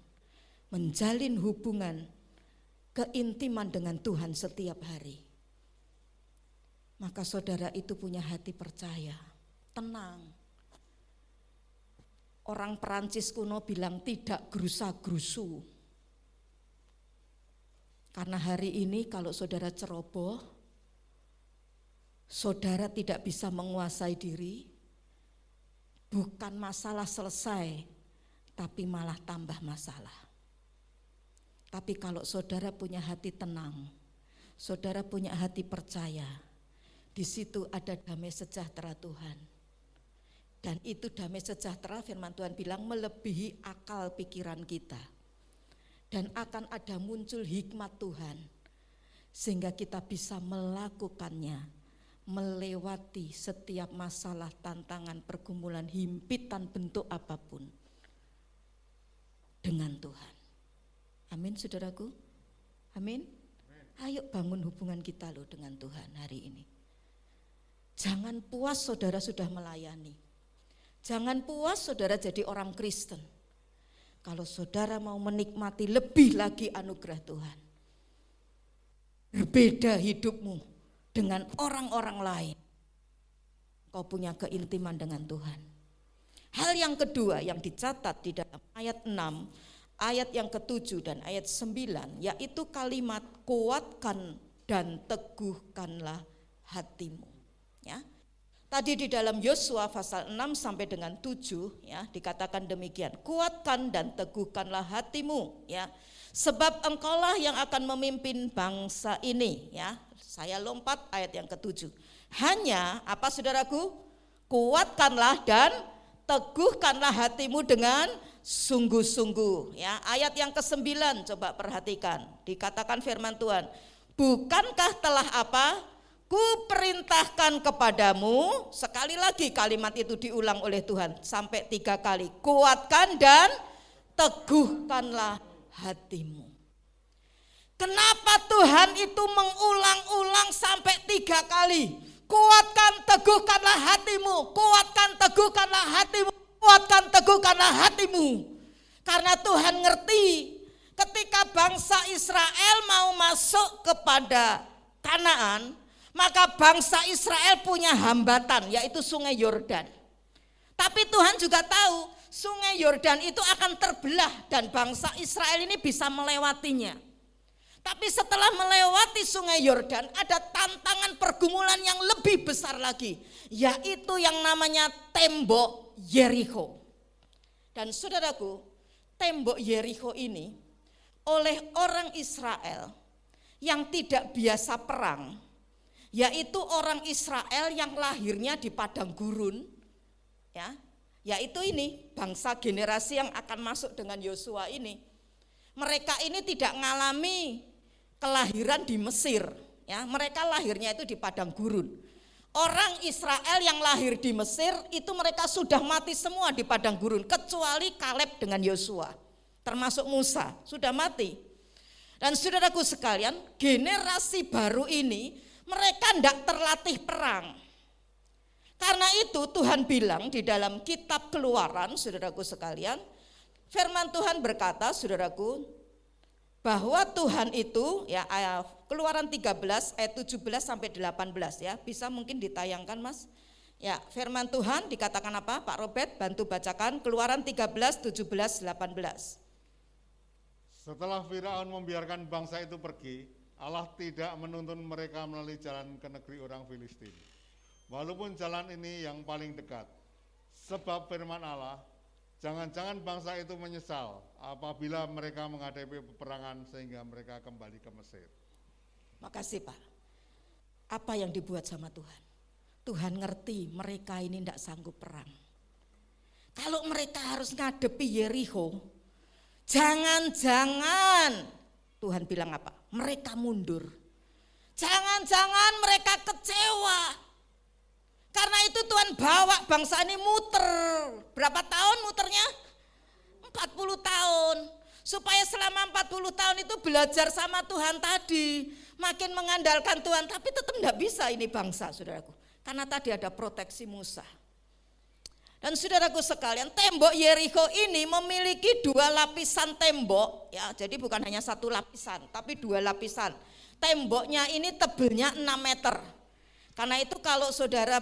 menjalin hubungan keintiman dengan Tuhan setiap hari, maka saudara itu punya hati percaya, tenang. Orang Perancis kuno bilang tidak gerusa-gerusu. Karena hari ini kalau saudara ceroboh, saudara tidak bisa menguasai diri, bukan masalah selesai, tapi malah tambah masalah. Tapi kalau saudara punya hati tenang, saudara punya hati percaya, di situ ada damai sejahtera Tuhan. Dan itu damai sejahtera, firman Tuhan bilang, melebihi akal pikiran kita. Dan akan ada muncul hikmat Tuhan, sehingga kita bisa melakukannya, melewati setiap masalah, tantangan, pergumulan, himpitan bentuk apapun dengan Tuhan. Amin, saudaraku. Amin. Ayo bangun hubungan kita loh dengan Tuhan hari ini. Jangan puas saudara sudah melayani. Jangan puas saudara jadi orang Kristen. Kalau saudara mau menikmati lebih lagi anugerah Tuhan, berbeda hidupmu dengan orang-orang lain, kau punya keintiman dengan Tuhan. Hal yang kedua yang dicatat di dalam ayat 6, ayat yang ke-7 dan ayat 9, yaitu kalimat kuatkan dan teguhkanlah hatimu. Ya. Tadi di dalam Yosua pasal 6 sampai dengan 7 ya, dikatakan demikian, kuatkan dan teguhkanlah hatimu ya, sebab engkaulah yang akan memimpin bangsa ini ya. Saya lompat ayat yang ke-7. Hanya apa, saudaraku? Kuatkanlah dan teguhkanlah hatimu dengan sungguh-sungguh ya. Ayat yang ke-9 coba perhatikan. Dikatakan firman Tuhan, bukankah telah apa? Ku perintahkan kepadamu, sekali lagi kalimat itu diulang oleh Tuhan sampai 3 kali. Kuatkan dan teguhkanlah hatimu. Kenapa Tuhan itu mengulang-ulang sampai 3 kali? Kuatkan, teguhkanlah hatimu. Kuatkan, teguhkanlah hatimu. Kuatkan, teguhkanlah hatimu. Karena Tuhan ngerti ketika bangsa Israel mau masuk kepada Kanaan, maka bangsa Israel punya hambatan, yaitu sungai Yordan. Tapi Tuhan juga tahu Sungai Yordan itu akan terbelah dan bangsa Israel ini bisa melewatinya. Tapi setelah melewati Sungai Yordan ada tantangan pergumulan yang lebih besar lagi, yaitu yang namanya tembok Yerikho. Dan saudaraku, tembok Yerikho ini oleh orang Israel yang tidak biasa perang, yaitu orang Israel yang lahirnya di padang gurun, ya, yaitu ini bangsa generasi yang akan masuk dengan Yosua ini. Mereka ini tidak mengalami kelahiran di Mesir, ya, mereka lahirnya itu di padang gurun. Orang Israel yang lahir di Mesir itu mereka sudah mati semua di padang gurun, kecuali Kaleb dengan Yosua, termasuk Musa sudah mati. Dan saudaraku sekalian, generasi baru ini mereka tidak terlatih perang. Karena itu Tuhan bilang di dalam kitab Keluaran, saudaraku sekalian, firman Tuhan berkata, saudaraku, bahwa Tuhan itu, ya, Keluaran 13 ayat 17 sampai 18, ya, bisa mungkin ditayangkan Mas. Ya, firman Tuhan dikatakan apa? Pak Robert bantu bacakan Keluaran 13, 17, 18. Setelah Firaun membiarkan bangsa itu pergi, Allah tidak menuntun mereka melalui jalan ke negeri orang Filistin. Walaupun jalan ini yang paling dekat, sebab firman Allah, jangan-jangan bangsa itu menyesal apabila mereka menghadapi peperangan sehingga mereka kembali ke Mesir. Makasih Pak. Apa yang dibuat sama Tuhan? Tuhan ngerti mereka ini tidak sanggup perang. Kalau mereka harus ngadepi Yerikho, jangan-jangan Tuhan bilang apa? Mereka mundur. Jangan-jangan mereka kecewa. Karena itu Tuhan bawa bangsa ini muter. Berapa tahun muternya? 40 tahun. Supaya selama 40 tahun itu belajar sama Tuhan tadi. Makin mengandalkan Tuhan, tapi tetap tidak bisa ini bangsa, saudaraku. Karena tadi ada proteksi Musa. Dan saudaraku sekalian, tembok Yerikho ini memiliki 2 lapisan tembok, ya. Jadi bukan hanya 1 lapisan, tapi 2 lapisan. Temboknya ini tebelnya 6 meter. Karena itu kalau saudara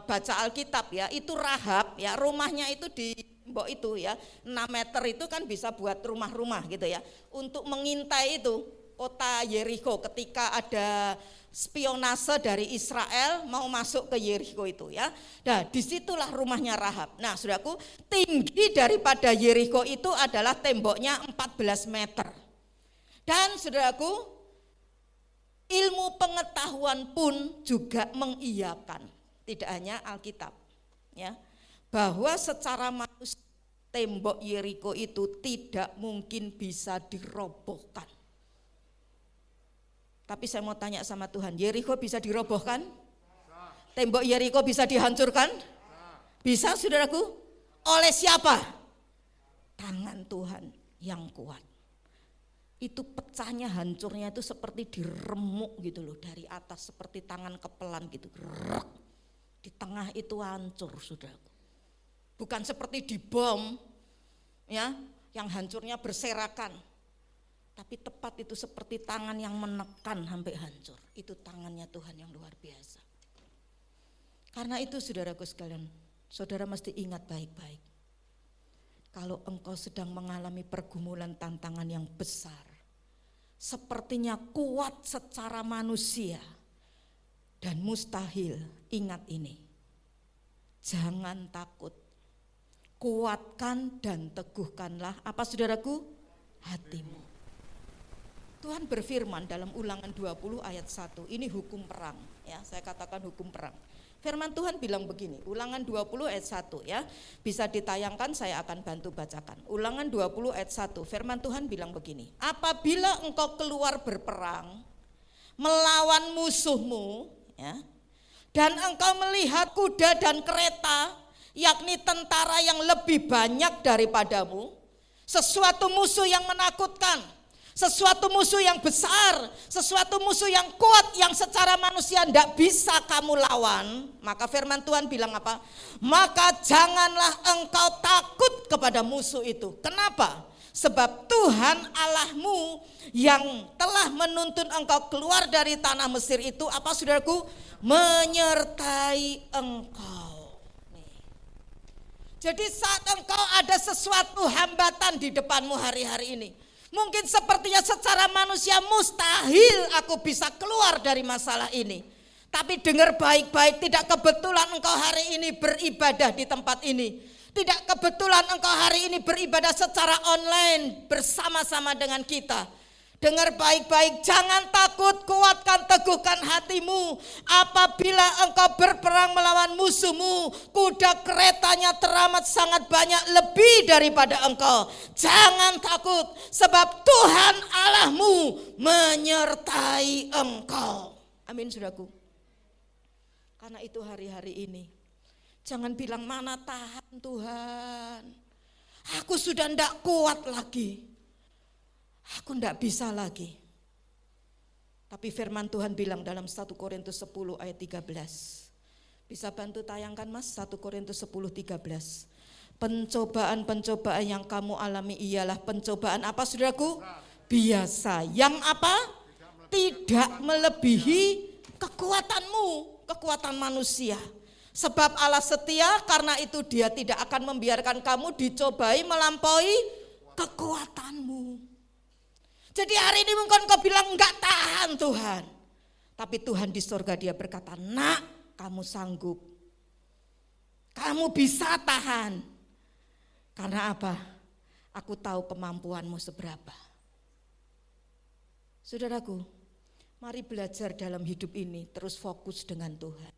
baca Alkitab, ya, itu Rahab, ya, rumahnya itu di tembok itu, ya, 6 meter itu kan bisa buat rumah-rumah gitu, ya, untuk mengintai itu kota Yerikho ketika ada spionase dari Israel mau masuk ke Yerikho itu, ya. Nah, disitulah rumahnya Rahab. Nah, saudaraku, tinggi daripada Yerikho itu adalah temboknya 14 meter. Dan saudaraku, ilmu pengetahuan pun juga mengiyakan, tidak hanya Alkitab, ya, bahwa secara manusia tembok Yerikho itu tidak mungkin bisa dirobohkan. Tapi saya mau tanya sama Tuhan, Yerikho bisa dirobohkan? Tembok Yerikho bisa dihancurkan? Bisa, saudaraku? Oleh siapa? Tangan Tuhan yang kuat. Itu pecahnya, hancurnya itu seperti diremuk gitu loh, dari atas seperti tangan kepelan gitu. Di tengah itu hancur, saudaraku. Bukan seperti dibom, ya, yang hancurnya berserakan. Tapi tepat itu seperti tangan yang menekan sampai hancur. Itu tangannya Tuhan yang luar biasa. Karena itu saudaraku sekalian, saudara mesti ingat baik-baik. Kalau engkau sedang mengalami pergumulan tantangan yang besar, sepertinya kuat secara manusia dan mustahil, ingat ini. Jangan takut. Kuatkan dan teguhkanlah apa saudaraku? Hatimu. Tuhan berfirman dalam Ulangan 20 ayat 1, ini hukum perang, ya, saya katakan hukum perang. Firman Tuhan bilang begini, Ulangan 20 ayat 1, ya, bisa ditayangkan, saya akan bantu bacakan. Ulangan 20 ayat 1, firman Tuhan bilang begini, apabila engkau keluar berperang melawan musuhmu, ya, dan engkau melihat kuda dan kereta, yakni tentara yang lebih banyak daripadamu, sesuatu musuh yang menakutkan, sesuatu musuh yang besar, sesuatu musuh yang kuat yang secara manusia tidak bisa kamu lawan, maka firman Tuhan bilang apa? Maka janganlah engkau takut kepada musuh itu. Kenapa? Sebab Tuhan Allahmu yang telah menuntun engkau keluar dari tanah Mesir itu, apa saudaraku? Menyertai engkau. Nih. Jadi saat engkau ada sesuatu hambatan di depanmu hari-hari ini, mungkin sepertinya secara manusia mustahil aku bisa keluar dari masalah ini. Tapi dengar baik-baik, tidak kebetulan engkau hari ini beribadah di tempat ini. Tidak kebetulan engkau hari ini beribadah secara online bersama-sama dengan kita. Dengar baik-baik, jangan takut, kuatkan, teguhkan hatimu. Apabila engkau berperang melawan musuhmu, kuda keretanya teramat sangat banyak lebih daripada engkau. Jangan takut, sebab Tuhan Allahmu menyertai engkau. Amin, saudaraku. Karena itu hari-hari ini, jangan bilang mana tahan Tuhan. Aku sudah tidak kuat lagi. Aku tidak bisa lagi. Tapi firman Tuhan bilang dalam 1 Korintus 10 ayat 13. Bisa bantu tayangkan Mas 1 Korintus 10 13. Pencobaan-pencobaan yang kamu alami ialah pencobaan apa saudaraku? Biasa. Yang apa? Tidak melebihi kekuatanmu, kekuatan manusia. Sebab Allah setia, karena itu Dia tidak akan membiarkan kamu dicobai melampaui kekuatanmu. Jadi hari ini mungkin kau bilang enggak tahan Tuhan. Tapi Tuhan di surga Dia berkata, nak, kamu sanggup. Kamu bisa tahan. Karena apa? Aku tahu kemampuanmu seberapa. Saudaraku, mari belajar dalam hidup ini terus fokus dengan Tuhan.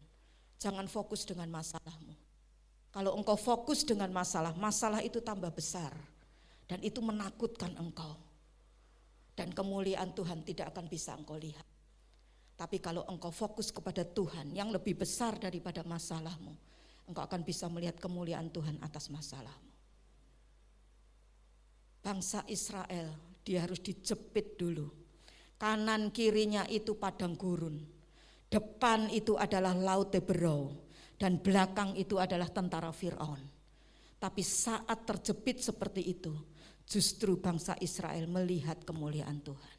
Jangan fokus dengan masalahmu. Kalau engkau fokus dengan masalah, masalah itu tambah besar. Dan itu menakutkan engkau. Dan kemuliaan Tuhan tidak akan bisa engkau lihat. Tapi kalau engkau fokus kepada Tuhan yang lebih besar daripada masalahmu, engkau akan bisa melihat kemuliaan Tuhan atas masalahmu. Bangsa Israel, dia harus dijepit dulu. Kanan kirinya itu padang gurun. Depan itu adalah laut Teberau. Dan belakang itu adalah tentara Fir'aun. Tapi saat terjepit seperti itu, justru bangsa Israel melihat kemuliaan Tuhan.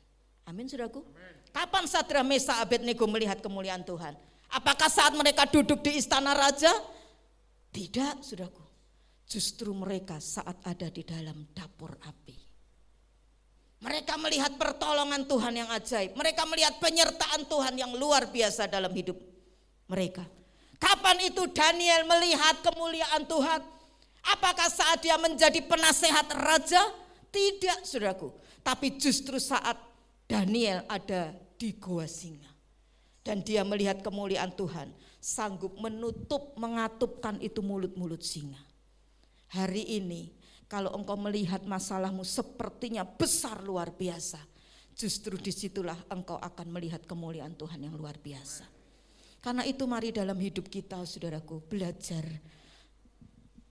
Amin, saudaraku. Kapan Sadrak Mesak Abednego melihat kemuliaan Tuhan? Apakah saat mereka duduk di istana raja? Tidak, saudaraku. Justru mereka saat ada di dalam dapur api. Mereka melihat pertolongan Tuhan yang ajaib. Mereka melihat penyertaan Tuhan yang luar biasa dalam hidup mereka. Kapan itu Daniel melihat kemuliaan Tuhan? Apakah saat dia menjadi penasehat raja? Tidak, saudaraku. Tapi justru saat Daniel ada di gua singa. Dan dia melihat kemuliaan Tuhan. Sanggup menutup, mengatupkan itu mulut-mulut singa. Hari ini kalau engkau melihat masalahmu sepertinya besar luar biasa. Justru disitulah engkau akan melihat kemuliaan Tuhan yang luar biasa. Karena itu mari dalam hidup kita saudaraku belajar.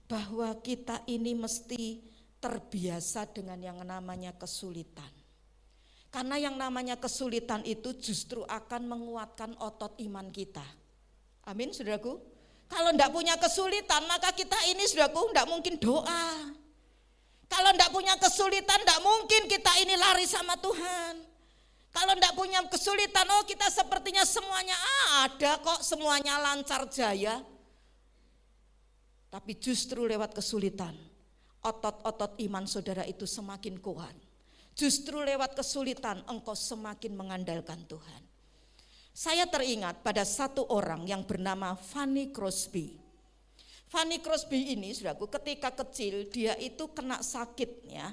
Bahwa kita ini mesti terbiasa dengan yang namanya kesulitan. Karena yang namanya kesulitan itu justru akan menguatkan otot iman kita. Amin, saudaraku. Kalau tidak punya kesulitan, maka kita ini, saudaraku, tidak mungkin doa. Kalau tidak punya kesulitan, tidak mungkin kita ini lari sama Tuhan. Kalau tidak punya kesulitan, oh kita sepertinya semuanya ada kok, semuanya lancar jaya. Tapi justru lewat kesulitan, otot-otot iman saudara itu semakin kuat. Justru lewat kesulitan engkau semakin mengandalkan Tuhan. Saya teringat pada satu orang yang bernama Fanny Crosby. Fanny Crosby ini, saudaraku, ketika kecil dia itu kena sakit ya.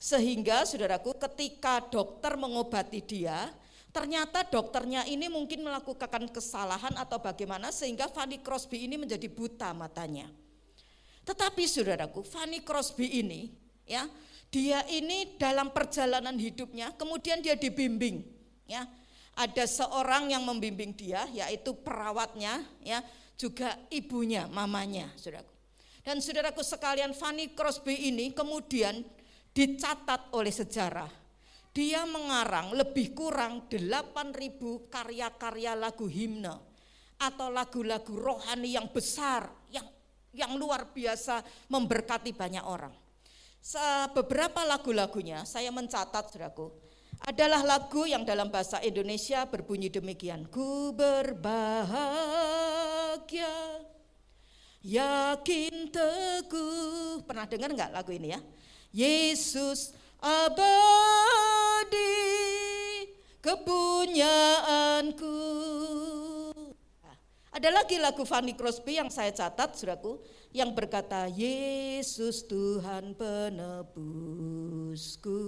Sehingga saudaraku ketika dokter mengobati dia, ternyata dokternya ini mungkin melakukan kesalahan atau bagaimana sehingga Fanny Crosby ini menjadi buta matanya. Tetapi saudaraku, Fanny Crosby ini ya, dia ini dalam perjalanan hidupnya kemudian dia dibimbing ya. Ada seorang yang membimbing dia, yaitu perawatnya ya, juga ibunya, mamanya, saudaraku. Dan saudaraku sekalian, Fanny Crosby ini kemudian dicatat oleh sejarah. Dia mengarang lebih kurang 8.000 karya-karya lagu himne atau lagu-lagu rohani yang besar, yang luar biasa memberkati banyak orang. Beberapa lagu-lagunya saya mencatat, saudaraku, adalah lagu yang dalam bahasa Indonesia berbunyi demikian. Ku berbahagia yakin teguh. Pernah dengar enggak lagu ini ya? Yesus abadi kepunyaanku. Ada lagi lagu Fanny Crosby yang saya catat, saudaraku, yang berkata, Yesus Tuhan penebusku,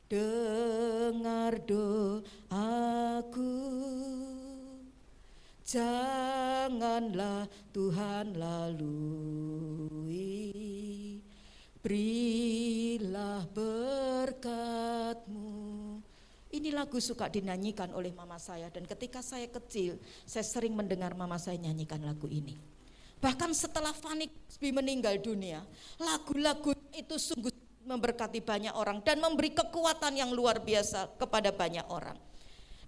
dengar doaku, janganlah Tuhan lalui, berilah berkat-Mu. Ini lagu suka dinyanyikan oleh mama saya, dan ketika saya kecil, saya sering mendengar mama saya nyanyikan lagu ini. Bahkan setelah Fanny Crosby meninggal dunia, lagu-lagu itu sungguh memberkati banyak orang dan memberi kekuatan yang luar biasa kepada banyak orang.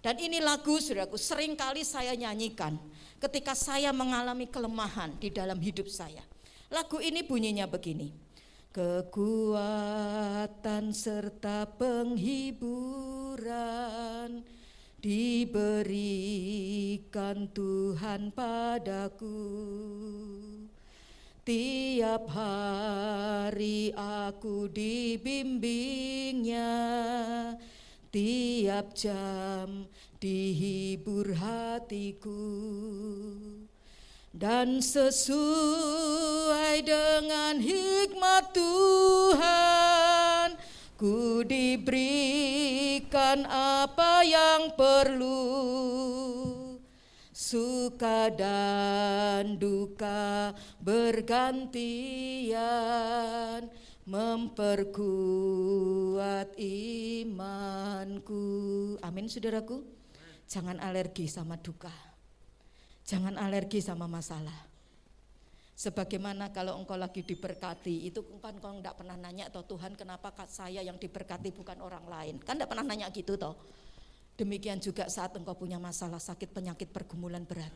Dan ini lagu, saudaraku, sering kali saya nyanyikan ketika saya mengalami kelemahan di dalam hidup saya. Lagu ini bunyinya begini. Kekuatan serta penghiburan diberikan Tuhan padaku. Tiap hari aku dibimbingnya, tiap jam dihibur hatiku. Dan sesuai dengan hikmat Tuhan, ku diberikan apa yang perlu. Suka dan duka bergantian, memperkuat imanku. Amin, saudaraku. Jangan alergi sama duka. Jangan alergi sama masalah. Sebagaimana kalau engkau lagi diberkati, itu kan engkau enggak pernah nanya toh, Tuhan kenapa saya yang diberkati bukan orang lain. Kan enggak pernah nanya gitu toh. Demikian juga saat engkau punya masalah, sakit, penyakit, pergumulan berat.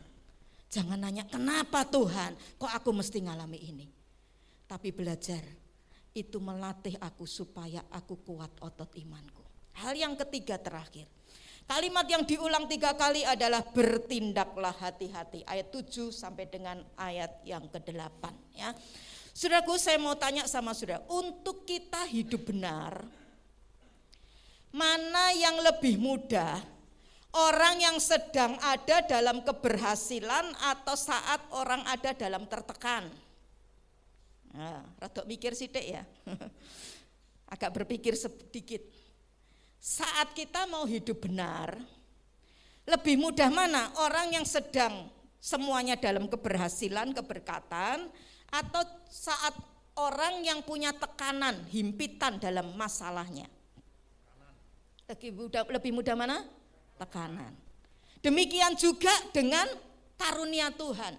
Jangan nanya kenapa Tuhan kok aku mesti ngalami ini. Tapi belajar, itu melatih aku supaya aku kuat otot imanku. Hal yang ketiga terakhir. Kalimat yang diulang 3 kali adalah bertindaklah hati-hati. Ayat 7 sampai dengan ayat yang ke-8 ya. Saudaraku, saya mau tanya sama saudara, untuk kita hidup benar, mana yang lebih mudah? Orang yang sedang ada dalam keberhasilan atau saat orang ada dalam tertekan? Nah, rada mikir sithik ya. Agak berpikir sedikit. Saat kita mau hidup benar, lebih mudah mana? Orang yang sedang semuanya dalam keberhasilan, keberkatan, atau saat orang yang punya tekanan, himpitan dalam masalahnya? Lebih mudah mana? Tekanan. Demikian juga dengan karunia Tuhan.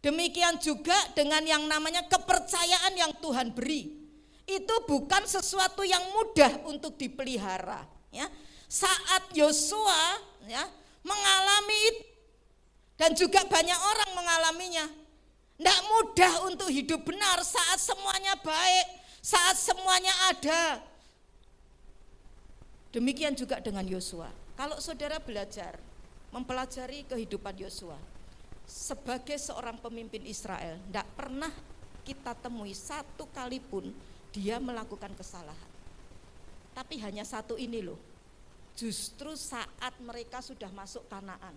Demikian juga dengan yang namanya kepercayaan yang Tuhan beri. Itu bukan sesuatu yang mudah untuk dipelihara ya. Saat Yosua ya mengalami itu, dan juga banyak orang mengalaminya, tidak mudah untuk hidup benar saat semuanya baik, saat semuanya ada. Demikian juga dengan Yosua. Kalau saudara belajar mempelajari kehidupan Yosua sebagai seorang pemimpin Israel, tidak pernah kita temui satu kali pun dia melakukan kesalahan. Tapi hanya satu ini loh, justru saat mereka sudah masuk Kanaan,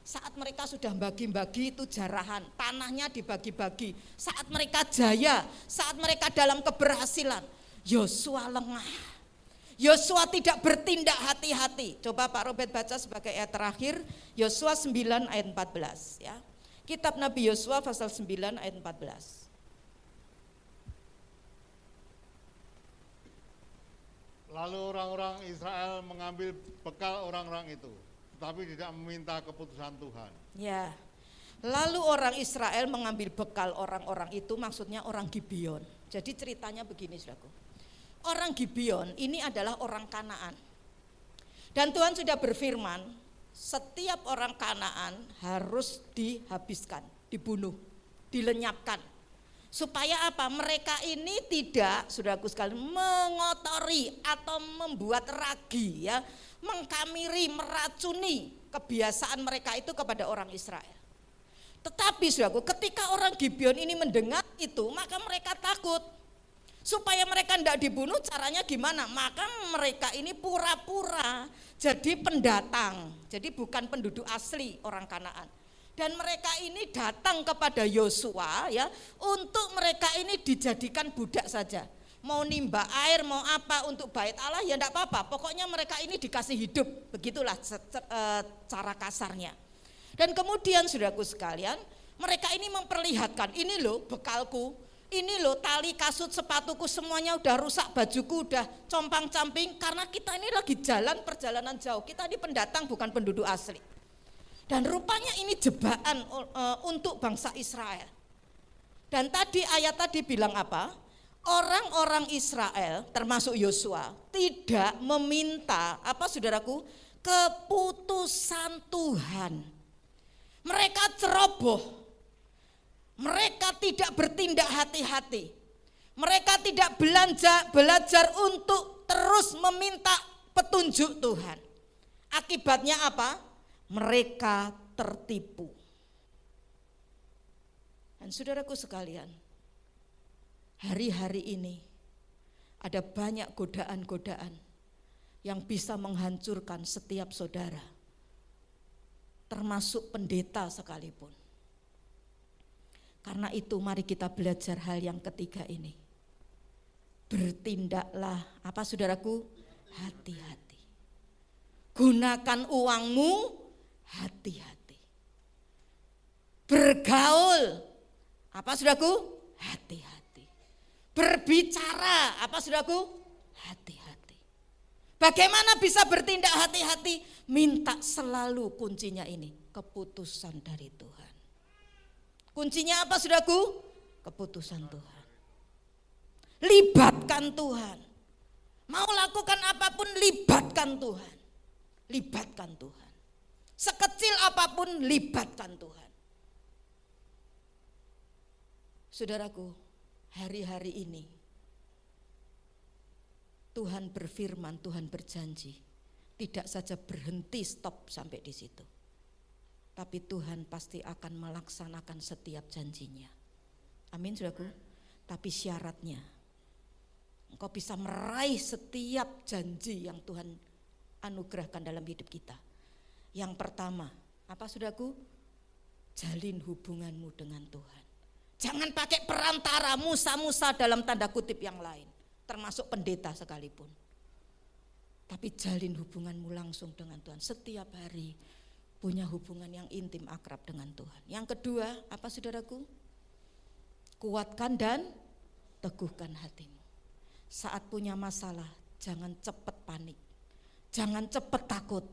saat mereka sudah bagi-bagi itu jarahan, tanahnya dibagi-bagi, saat mereka jaya, saat mereka dalam keberhasilan, Yosua lengah. Yosua tidak bertindak hati-hati. Coba Pak Robert baca sebagai ayat terakhir, Yosua 9 ayat 14 ya. Kitab Nabi Yosua pasal 9 ayat 14. Lalu orang-orang Israel mengambil bekal orang-orang itu, tetapi tidak meminta keputusan Tuhan. Ya, lalu orang Israel mengambil bekal orang-orang itu, maksudnya orang Gibeon. Jadi ceritanya begini, saudaraku. Orang Gibeon ini adalah orang Kanaan. Dan Tuhan sudah berfirman, setiap orang Kanaan harus dihabiskan, dibunuh, dilenyapkan. Supaya apa? Mereka ini tidak, saudaraku sekalian, mengotori atau membuat ragi ya, mengkamiri, meracuni kebiasaan mereka itu kepada orang Israel. Tetapi saudaraku, ketika orang Gibeon ini mendengar itu, maka mereka takut. Supaya mereka tidak dibunuh, caranya gimana? Maka mereka ini pura-pura jadi pendatang, jadi bukan penduduk asli orang Kanaan. Dan mereka ini datang kepada Yosua ya, untuk mereka ini dijadikan budak saja. Mau nimba air, mau apa untuk bait Allah ya enggak apa-apa. Pokoknya mereka ini dikasih hidup, begitulah cara kasarnya. Dan kemudian saudaraku sekalian, mereka ini memperlihatkan, ini loh bekalku, ini loh tali kasut sepatuku semuanya udah rusak, bajuku udah compang-camping, karena kita ini lagi jalan perjalanan jauh, kita ini pendatang bukan penduduk asli. Dan rupanya ini jebakan untuk bangsa Israel. Dan tadi ayat tadi bilang apa? Orang-orang Israel termasuk Yosua tidak meminta apa saudaraku? Keputusan Tuhan. Mereka ceroboh. Mereka tidak bertindak hati-hati. Mereka tidak belajar untuk terus meminta petunjuk Tuhan. Akibatnya apa? Mereka tertipu. Dan saudaraku sekalian, hari-hari ini ada banyak godaan-godaan yang bisa menghancurkan setiap saudara, termasuk pendeta sekalipun. Karena itu mari kita belajar hal yang ketiga ini. Bertindaklah, apa saudaraku? Hati-hati. Gunakan uangmu hati-hati. Bergaul, apa saudaraku? Hati-hati. Berbicara, apa saudaraku? Hati-hati. Bagaimana bisa bertindak hati-hati? Minta selalu kuncinya ini, keputusan dari Tuhan. Kuncinya apa saudaraku? Keputusan Tuhan. Libatkan Tuhan. Mau lakukan apapun, libatkan Tuhan. Libatkan Tuhan. Sekecil apapun, libatkan Tuhan. Saudaraku, hari-hari ini Tuhan berfirman, Tuhan berjanji, tidak saja berhenti stop sampai di situ. Tapi Tuhan pasti akan melaksanakan setiap janjinya. Amin saudaraku. Tapi syaratnya, engkau bisa meraih setiap janji yang Tuhan anugerahkan dalam hidup kita. Yang pertama, apa saudaraku? Jalin hubunganmu dengan Tuhan. Jangan pakai perantara, musa-musa dalam tanda kutip yang lain, termasuk pendeta sekalipun. Tapi jalin hubunganmu langsung dengan Tuhan. Setiap hari punya hubungan yang intim akrab dengan Tuhan. Yang kedua, apa saudaraku? Kuatkan dan teguhkan hatimu. Saat punya masalah, jangan cepat panik. Jangan cepat takut.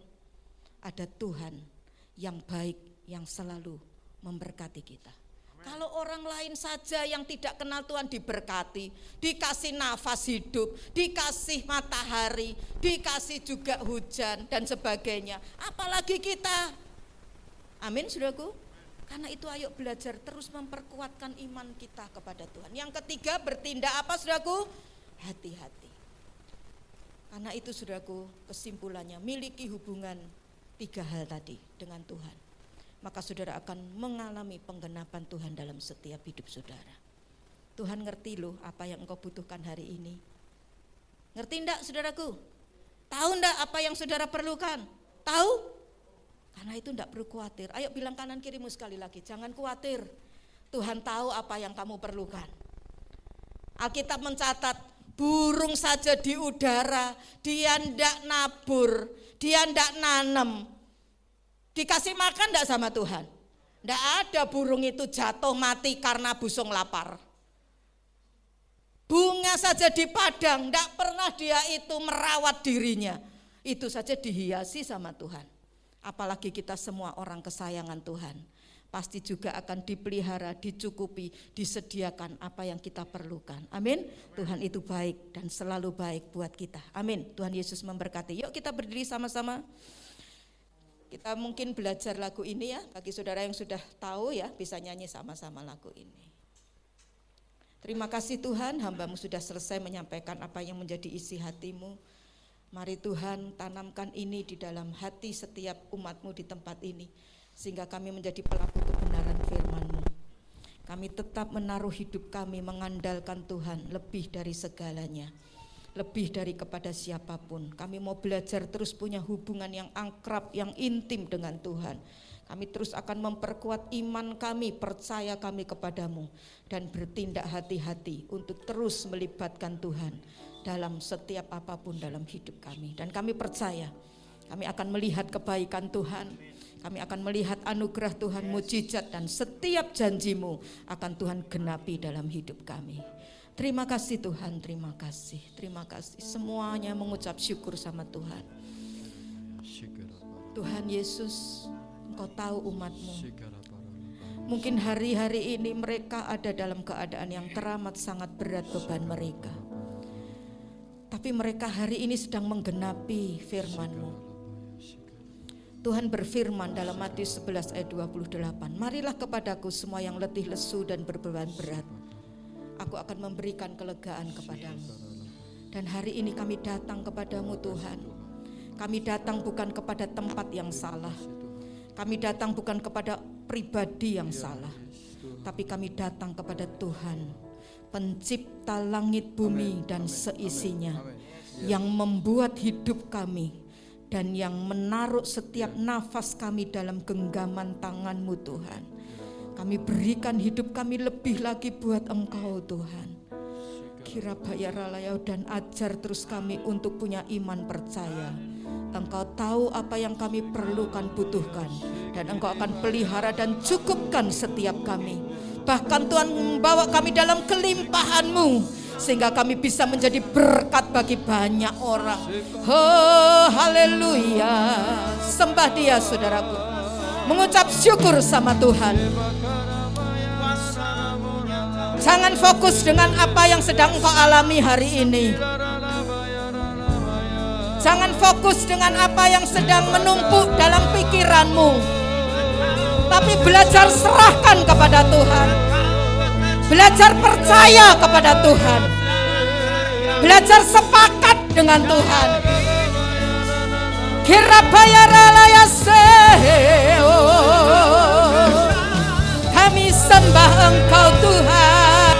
Ada Tuhan yang baik, yang selalu memberkati kita. Kalau orang lain saja yang tidak kenal Tuhan diberkati, dikasih nafas hidup, dikasih matahari, dikasih juga hujan dan sebagainya. Apalagi kita. Amin saudaraku. Karena itu ayo belajar terus memperkuatkan iman kita kepada Tuhan. Yang ketiga, bertindak apa saudaraku? Hati-hati. Karena itu saudaraku, kesimpulannya miliki hubungan 3 hal tadi dengan Tuhan. Maka saudara akan mengalami penggenapan Tuhan dalam setiap hidup saudara. Tuhan ngerti loh apa yang engkau butuhkan hari ini. Ngerti enggak saudaraku? Tahu enggak apa yang saudara perlukan? Tahu? Karena itu enggak perlu khawatir. Ayo bilang kanan kirimu sekali lagi, jangan khawatir. Tuhan tahu apa yang kamu perlukan. Alkitab mencatat, burung saja di udara, dia enggak nabur, dia enggak nanam. Dikasih makan enggak sama Tuhan? Enggak ada burung itu jatuh mati karena busung lapar. Bunga saja di padang, enggak pernah dia itu merawat dirinya. Itu saja dihiasi sama Tuhan. Apalagi kita semua orang kesayangan Tuhan. Pasti juga akan dipelihara, dicukupi, disediakan apa yang kita perlukan. Amin. Tuhan itu baik dan selalu baik buat kita. Amin. Tuhan Yesus memberkati. Yuk kita berdiri sama-sama. Kita mungkin belajar lagu ini ya, bagi saudara yang sudah tahu ya, bisa nyanyi sama-sama lagu ini. Terima kasih Tuhan, hamba-Mu sudah selesai menyampaikan apa yang menjadi isi hatimu. Mari Tuhan tanamkan ini di dalam hati setiap umat-Mu di tempat ini, sehingga kami menjadi pelaku kebenaran firman-Mu. Kami tetap menaruh hidup kami mengandalkan Tuhan lebih dari segalanya, lebih dari kepada siapapun. Kami mau belajar terus punya hubungan yang akrab, yang intim dengan Tuhan. Kami terus akan memperkuat iman kami, percaya kami kepadamu, dan bertindak hati-hati untuk terus melibatkan Tuhan dalam setiap apapun dalam hidup kami. Dan kami percaya kami akan melihat kebaikan Tuhan, kami akan melihat anugerah Tuhan, mujizat, dan setiap janji-Mu akan Tuhan genapi dalam hidup kami. Terima kasih Tuhan, terima kasih, terima kasih. Semuanya mengucap syukur sama Tuhan. Tuhan Yesus, Engkau tahu umat-Mu. Mungkin hari-hari ini mereka ada dalam keadaan yang teramat sangat berat beban mereka. Tapi mereka hari ini sedang menggenapi firman-Mu. Tuhan berfirman dalam Matius 11 ayat 28, marilah kepadaku semua yang letih lesu dan berbeban berat, aku akan memberikan kelegaan kepadamu. Dan hari ini kami datang kepadamu Tuhan. Kami datang bukan kepada tempat yang salah, kami datang bukan kepada pribadi yang salah, tapi kami datang kepada Tuhan, pencipta langit bumi dan seisinya, yang membuat hidup kami dan yang menaruh setiap nafas kami dalam genggaman tangan-Mu Tuhan. Kami berikan hidup kami lebih lagi buat Engkau Tuhan. Kirabayaralayau, dan ajar terus kami untuk punya iman percaya. Engkau tahu apa yang kami perlukan, butuhkan, dan Engkau akan pelihara dan cukupkan setiap kami. Bahkan Tuhan membawa kami dalam kelimpahan-Mu, sehingga kami bisa menjadi berkat bagi banyak orang. Oh, haleluya. Sembah Dia saudaraku, mengucap syukur sama Tuhan. Jangan fokus dengan apa yang sedang engkau alami hari ini. Jangan fokus dengan apa yang sedang menumpuk dalam pikiranmu, tapi belajar serahkan kepada Tuhan. Belajar percaya kepada Tuhan. Belajar sepakat dengan Tuhan. Kami sembah Engkau Tuhan.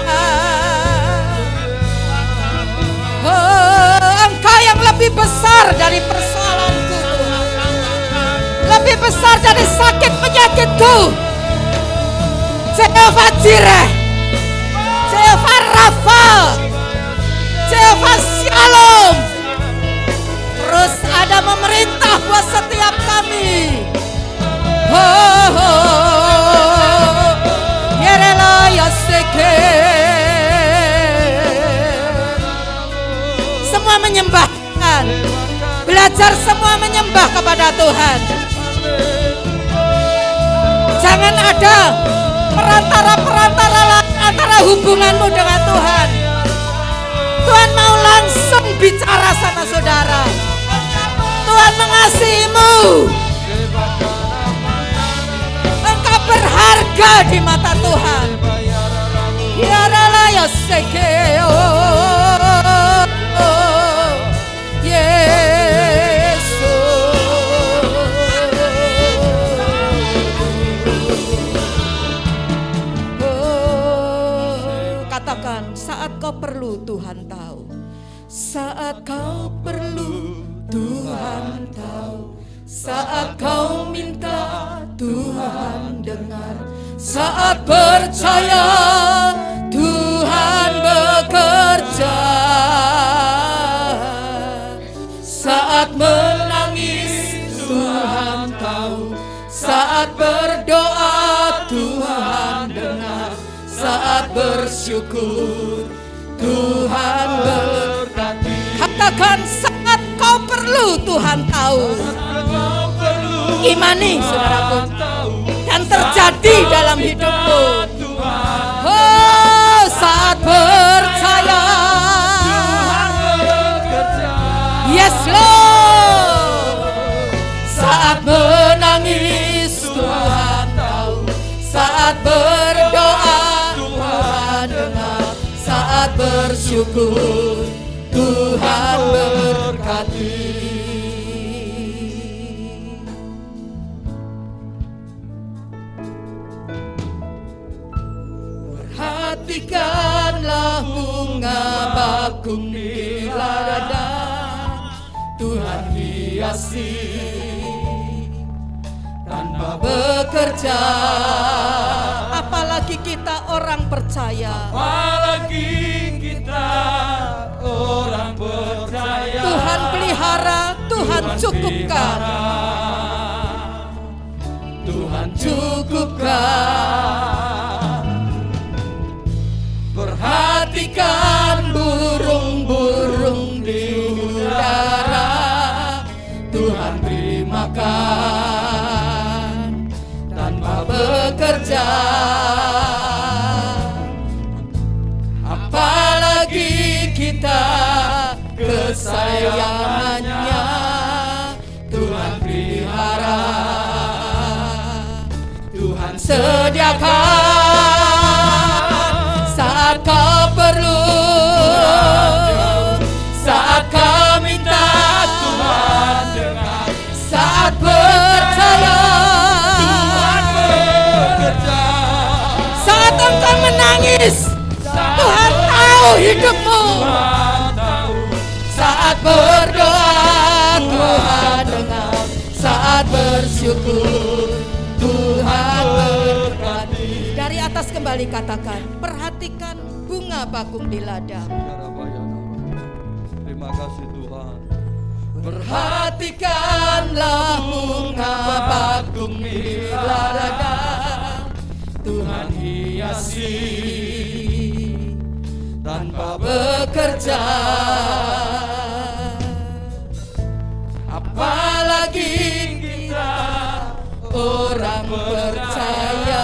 Oh, Engkau yang lebih besar dari persoalanku Tuhan, lebih besar dari sakit penyakitku. Jehovah Jireh, Jehovah Rafa, Jehovah Shalom, terus ada memerintah buat setiap kami. Semua menyembahkan, belajar semua menyembah kepada Tuhan. Jangan ada perantara-perantara antara hubunganmu dengan Tuhan. Tuhan mau langsung bicara sama saudara. Tuhan mengasihimu. Engkau berharga di mata Tuhan. Yarala yasekeo. Katakan, saat kau perlu Tuhan tahu. Saat kau perlu Tuhan tahu. Saat kau minta Tuhan dengar. Saat percaya Tuhan bekerja. Saat menangis Tuhan tahu. Saat berdoa Tuhan dengar. Saat bersyukur Tuhan berkati. Katakan, saat kau perlu Tuhan tahu. Imani saudaraku, dan terjadi dalam hidupmu. Oh, saat percaya, yes Lord. Saat menangis Tuhan tahu. Saat berdoa Tuhan dengar. Saat bersyukur Tuhan berkati. Perhatikanlah bunga bakung di ladang, Tuhan hiasi tanpa bekerja. Apalagi kita orang percaya, Apalagi kita orang percaya, Tuhan pelihara, Tuhan cukupkan, Tuhan cukupkan. Perhatikan burung-burung di udara, Tuhan beri makan tanpa bekerja. Apalagi kita kesayangannya, Tuhan pelihara, Tuhan sediakan saat kau perlu, saat kau minta, Tuhan dengar, saat percaya, Tuhan bekerja, saat engkau menangis, Tuhan tahu hidupmu, Tuhan tahu, saat berdoa, Tuhan dengar, saat bersyukur, Tuhan berkati. Dari atas kembali katakan, perhatikan bunga bakung di ladang. Terima kasih Tuhan. Perhatikanlah bunga bakung di ladang, Tuhan hiasi tanpa bekerja. Apalagi kita orang percaya,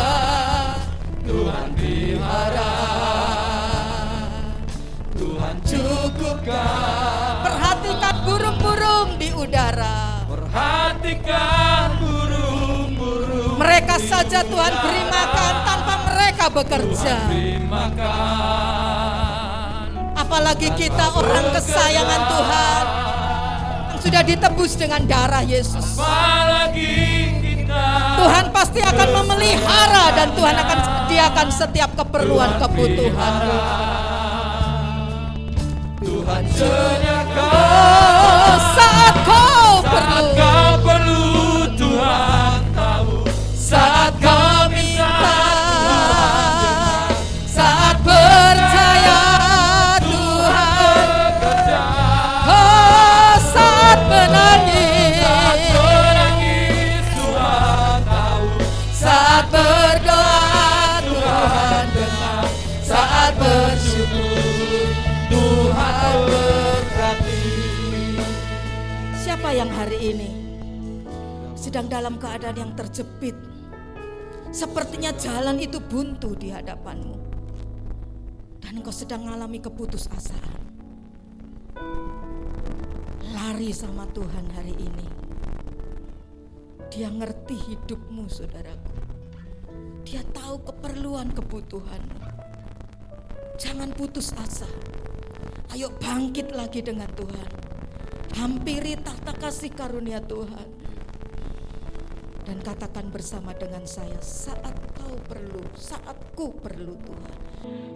Tuhan pelihara, Tuhan cukupkan. Perhatikan burung-burung di udara, perhatikan burung-burung, mereka saja Tuhan beri makan tanpa mereka bekerja. beri makan. Apalagi kita orang kesayangan Tuhan yang sudah ditebus dengan darah Yesus. Apalagi kita, Tuhan pasti akan memelihara dan Tuhan akan sediakan setiap keperluan kebutuhan. Tuhan sediakan Oh, saat kau saat perlu, kau perlu, Tuhan tahu, saat kau minta, saat percaya, Tuhan. bekerja, Oh, saat menangis, menangis, Tuhan tahu, saat berdoa, Tuhan dengar, saat bersyukur, Tuhan berkati. Siapa yang hari ini sedang dalam keadaan yang terjepit? Sepertinya jalan itu buntu di hadapanmu dan engkau sedang mengalami keputusasaan. Lari sama Tuhan hari ini. Dia ngerti hidupmu, saudaraku. Dia tahu keperluan kebutuhanmu. Jangan putus asa. Ayo bangkit lagi dengan Tuhan. Hampiri tahta kasih karunia Tuhan. Dan katakan bersama dengan saya, saat kau perlu, saat ku perlu Tuhan.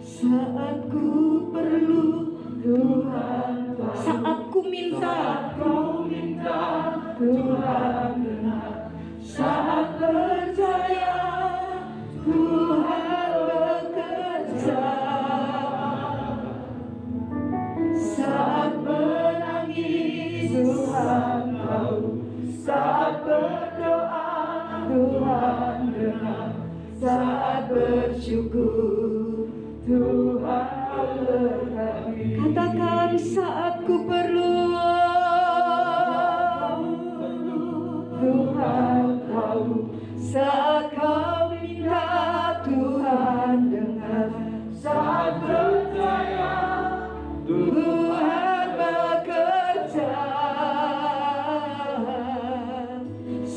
Saat ku perlu Tuhan, saat ku minta, kau minta, Tuhan dengar. Saat percaya, Tuhan bekerja. Saat menangis, Tuhan tahu. Saat berdoa, Tuhan dengar. Saat bersyukur, Tuhan berkati. Katakan, saat ku perlu, Tuhan tahu. Saat kau minta, Tuhan dengar. Saat percaya, Tuhan bekerja.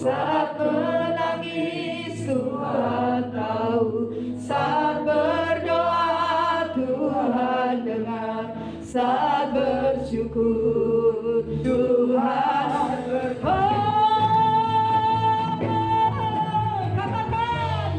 Saat menangis, Tuhan tahu. Saat berdoa, Tuhan dengar. Saat bersyukur, Tuhan berkati. Katakan,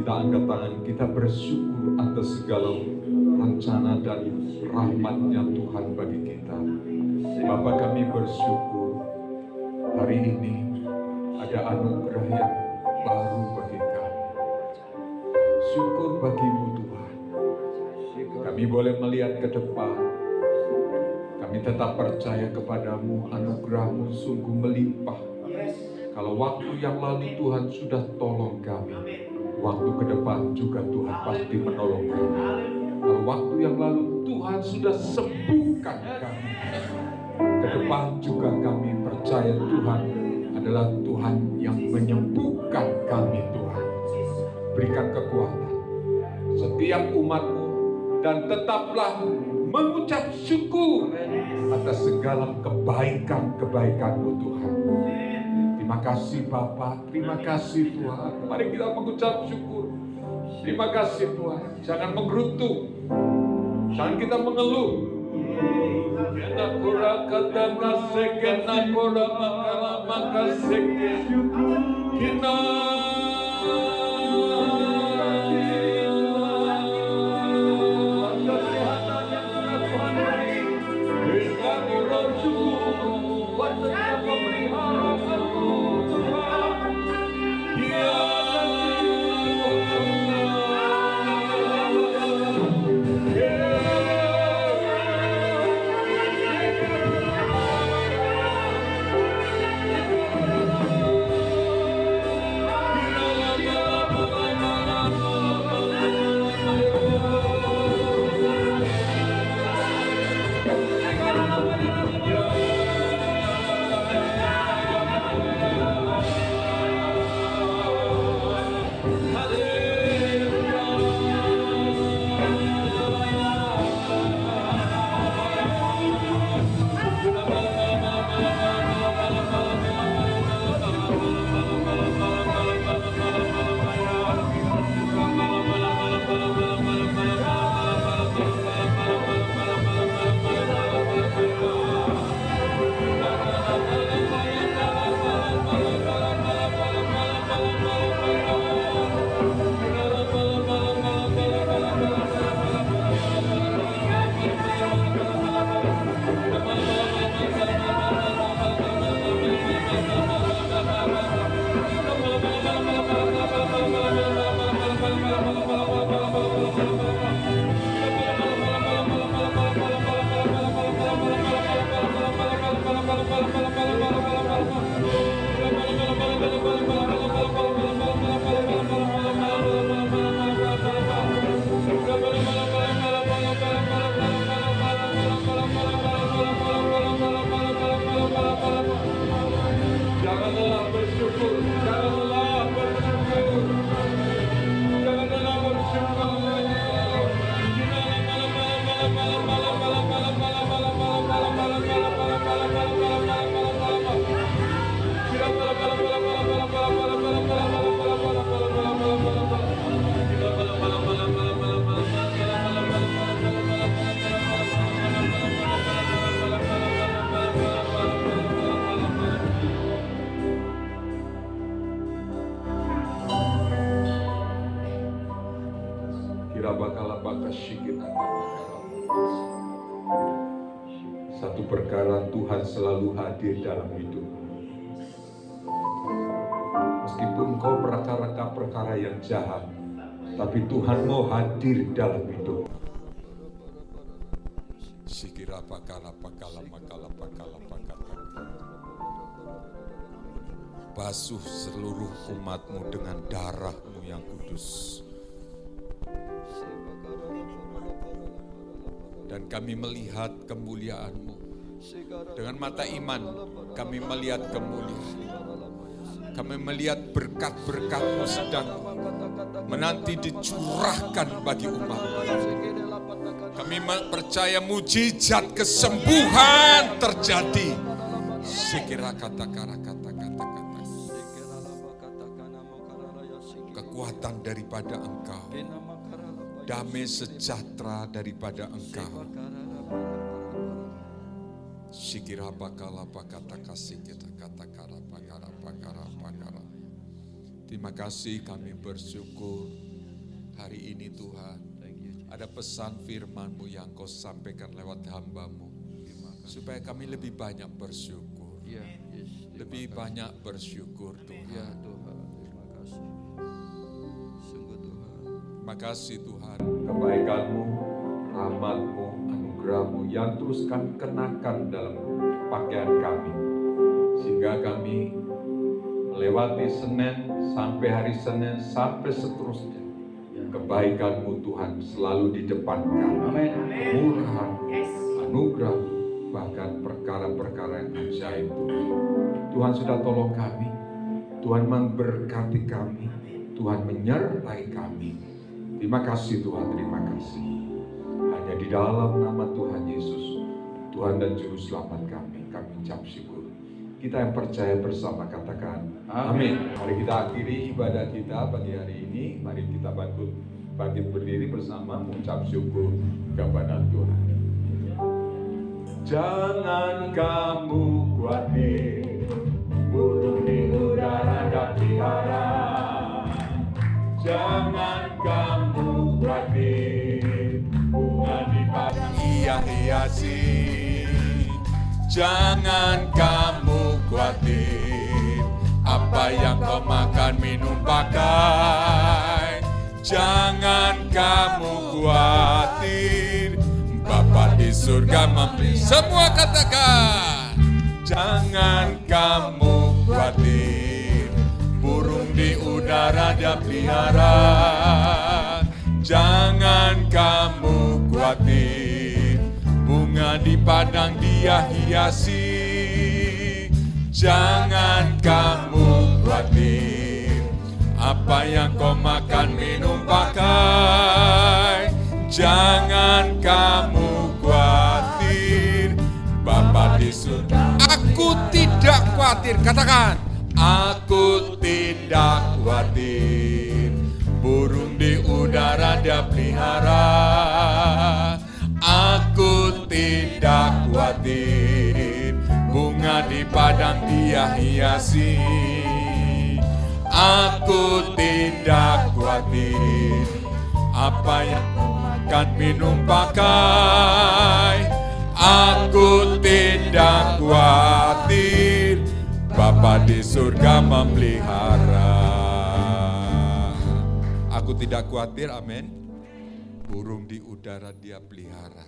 kita angkat tangan, kita bersyukur atas segala rencana dan rahmat-Nya Tuhan bagi kita. Bapa, kami bersyukur hari ini ada anugerah yang baru bagi kami. Syukur bagi-Mu Tuhan. Kami boleh melihat ke depan. Kami tetap percaya kepadamu, anugerah-Mu sungguh melimpah. Kalau waktu yang lalu Tuhan sudah tolong kami, waktu ke depan juga Tuhan pasti menolong kami. Kalau waktu yang lalu Tuhan sudah sembuhkan kami, ke depan juga kami percaya Tuhan adalah Tuhan yang menyembuhkan kami. Tuhan, berikan kekuatan setiap umat-Mu dan tetaplah mengucap syukur atas segala kebaikan-kebaikan-Mu Tuhan. Terima kasih Bapa, terima kasih Tuhan. Mari kita mengucap syukur. Terima kasih Tuhan. Jangan menggerutu, jangan kita mengeluh. Satu perkara, Tuhan selalu hadir dalam hidup. Meskipun kau perkara-perkara yang jahat, tapi Tuhan mau hadir dalam hidup. Sikira pakala. Basuh seluruh umat-Mu dengan darah-Mu yang kudus. Dan kami melihat kemuliaan-Mu. Dengan mata iman kami melihat kemuliaan. Kami melihat berkat-berkat-Mu sedang menanti dicurahkan bagi umat-Mu. Kami percaya mujizat kesembuhan terjadi. Sikira kata-kata. Kekuatan daripada Engkau. Damai sejahtera daripada Engkau. Sikira bakala pakata kasih kita kata-kata pakara. Terima kasih, kami bersyukur Hari ini Tuhan, Thank you, Jesus. ada pesan firman-Mu yang Kau sampaikan lewat hamba-Mu, Terima kasih. supaya kami lebih banyak bersyukur. Ya, yes. Terima Lebih kasih. banyak bersyukur Ya Tuhan. Tuhan, terima kasih. Sungguh Tuhan. Terima kasih Tuhan. Kebaikan-Mu, rahmat-Mu, anugerah-Mu yang terus kami kenakan dalam pakaian kami. Sehingga kami melewati Senin sampai hari Senin sampai seterusnya. Kebaikan-Mu Tuhan selalu di depan kami. Amin. Kemurahan, anugerah, bahkan perkara-perkara yang ajaib Tuhan. Tuhan sudah tolong kami. Tuhan memberkati kami. Tuhan menyertai kami. Terima kasih Tuhan, terima kasih. Hanya di dalam nama Tuhan Yesus, Tuhan dan Juru Selamat kami ucap syukur. Kita yang percaya bersama katakan amin. Mari kita akhiri ibadah kita pagi hari ini. Mari kita bangkit berdiri bersama mengucap syukur kepada Tuhan. Jangan kamu khawatir, burung di udara dan pelihara. Jangan kamu khawatir, bunga di padang ia hiasi. Jangan kamu khawatir, apa yang kau makan minum pakai. Jangan kamu khawatir, Bapa di surga memberi. Semua katakan, jangan kamu khawatir, burung di udara dia pelihara. Jangan kamu khawatir, bunga di padang dia hiasi. Jangan kamu khawatir, apa yang kau makan minum pakai. Jangan kamu khawatir, Bapa di surga. Aku tidak khawatir, katakan, aku tidak khawatir, burung di udara dia pelihara. Aku tidak khawatir, bunga di padang dia hiasi. Aku tidak khawatir, apa yang makan minum pakai. Aku tidak khawatir, Bapa di surga memelihara. Aku tidak khawatir, amin. Burung di udara dia pelihara.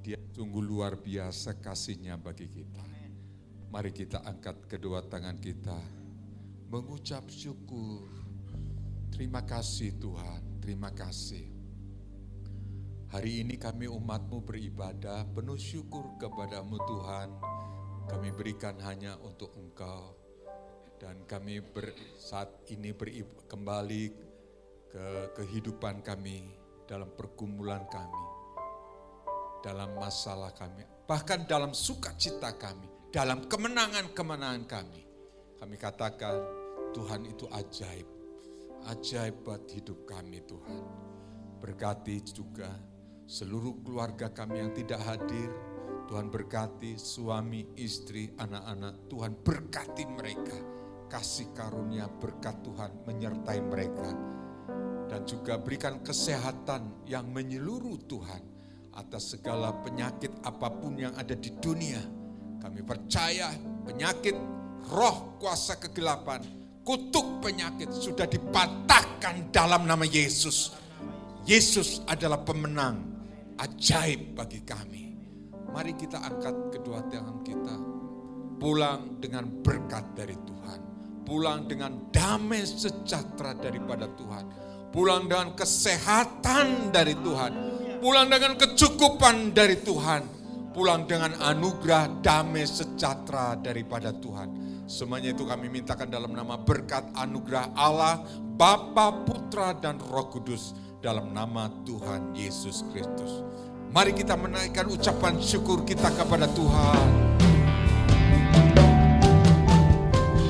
Dia sungguh luar biasa kasihnya bagi kita. Mari kita angkat kedua tangan kita, mengucap syukur. Terima kasih Tuhan, terima kasih. Hari ini kami umat-Mu beribadah penuh syukur kepada-Mu Tuhan. Kami berikan hanya untuk Engkau. Dan kami saat ini kembali ke kehidupan kami, dalam pergumulan kami, dalam masalah kami, bahkan dalam sukacita kami, dalam kemenangan-kemenangan kami. Kami katakan Tuhan itu ajaib, ajaib buat hidup kami Tuhan. Berkati juga seluruh keluarga kami yang tidak hadir. Tuhan berkati suami, istri, anak-anak. Tuhan berkati mereka. Kasih karunia berkat Tuhan menyertai mereka. Dan juga berikan kesehatan yang menyeluruh Tuhan atas segala penyakit apapun yang ada di dunia. Kami percaya penyakit, roh kuasa kegelapan, kutuk penyakit sudah dipatahkan dalam nama Yesus. Yesus adalah pemenang ajaib bagi kami. Mari kita angkat kedua tangan kita, pulang dengan berkat dari Tuhan, pulang dengan damai sejahtera daripada Tuhan, pulang dengan kesehatan dari Tuhan, pulang dengan kecukupan dari Tuhan, pulang dengan anugerah damai sejahtera daripada Tuhan. Semuanya itu kami mintakan dalam nama berkat anugerah Allah, Bapa, Putra, dan Roh Kudus dalam nama Tuhan Yesus Kristus. Mari kita menaikkan ucapan syukur kita kepada Tuhan.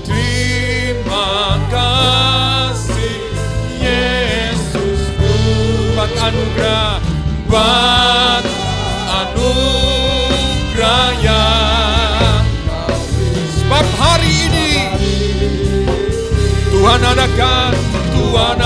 Terima kasih Yesusku, buat anugerah yang sebab hari ini Tuhan adakan, Tuhan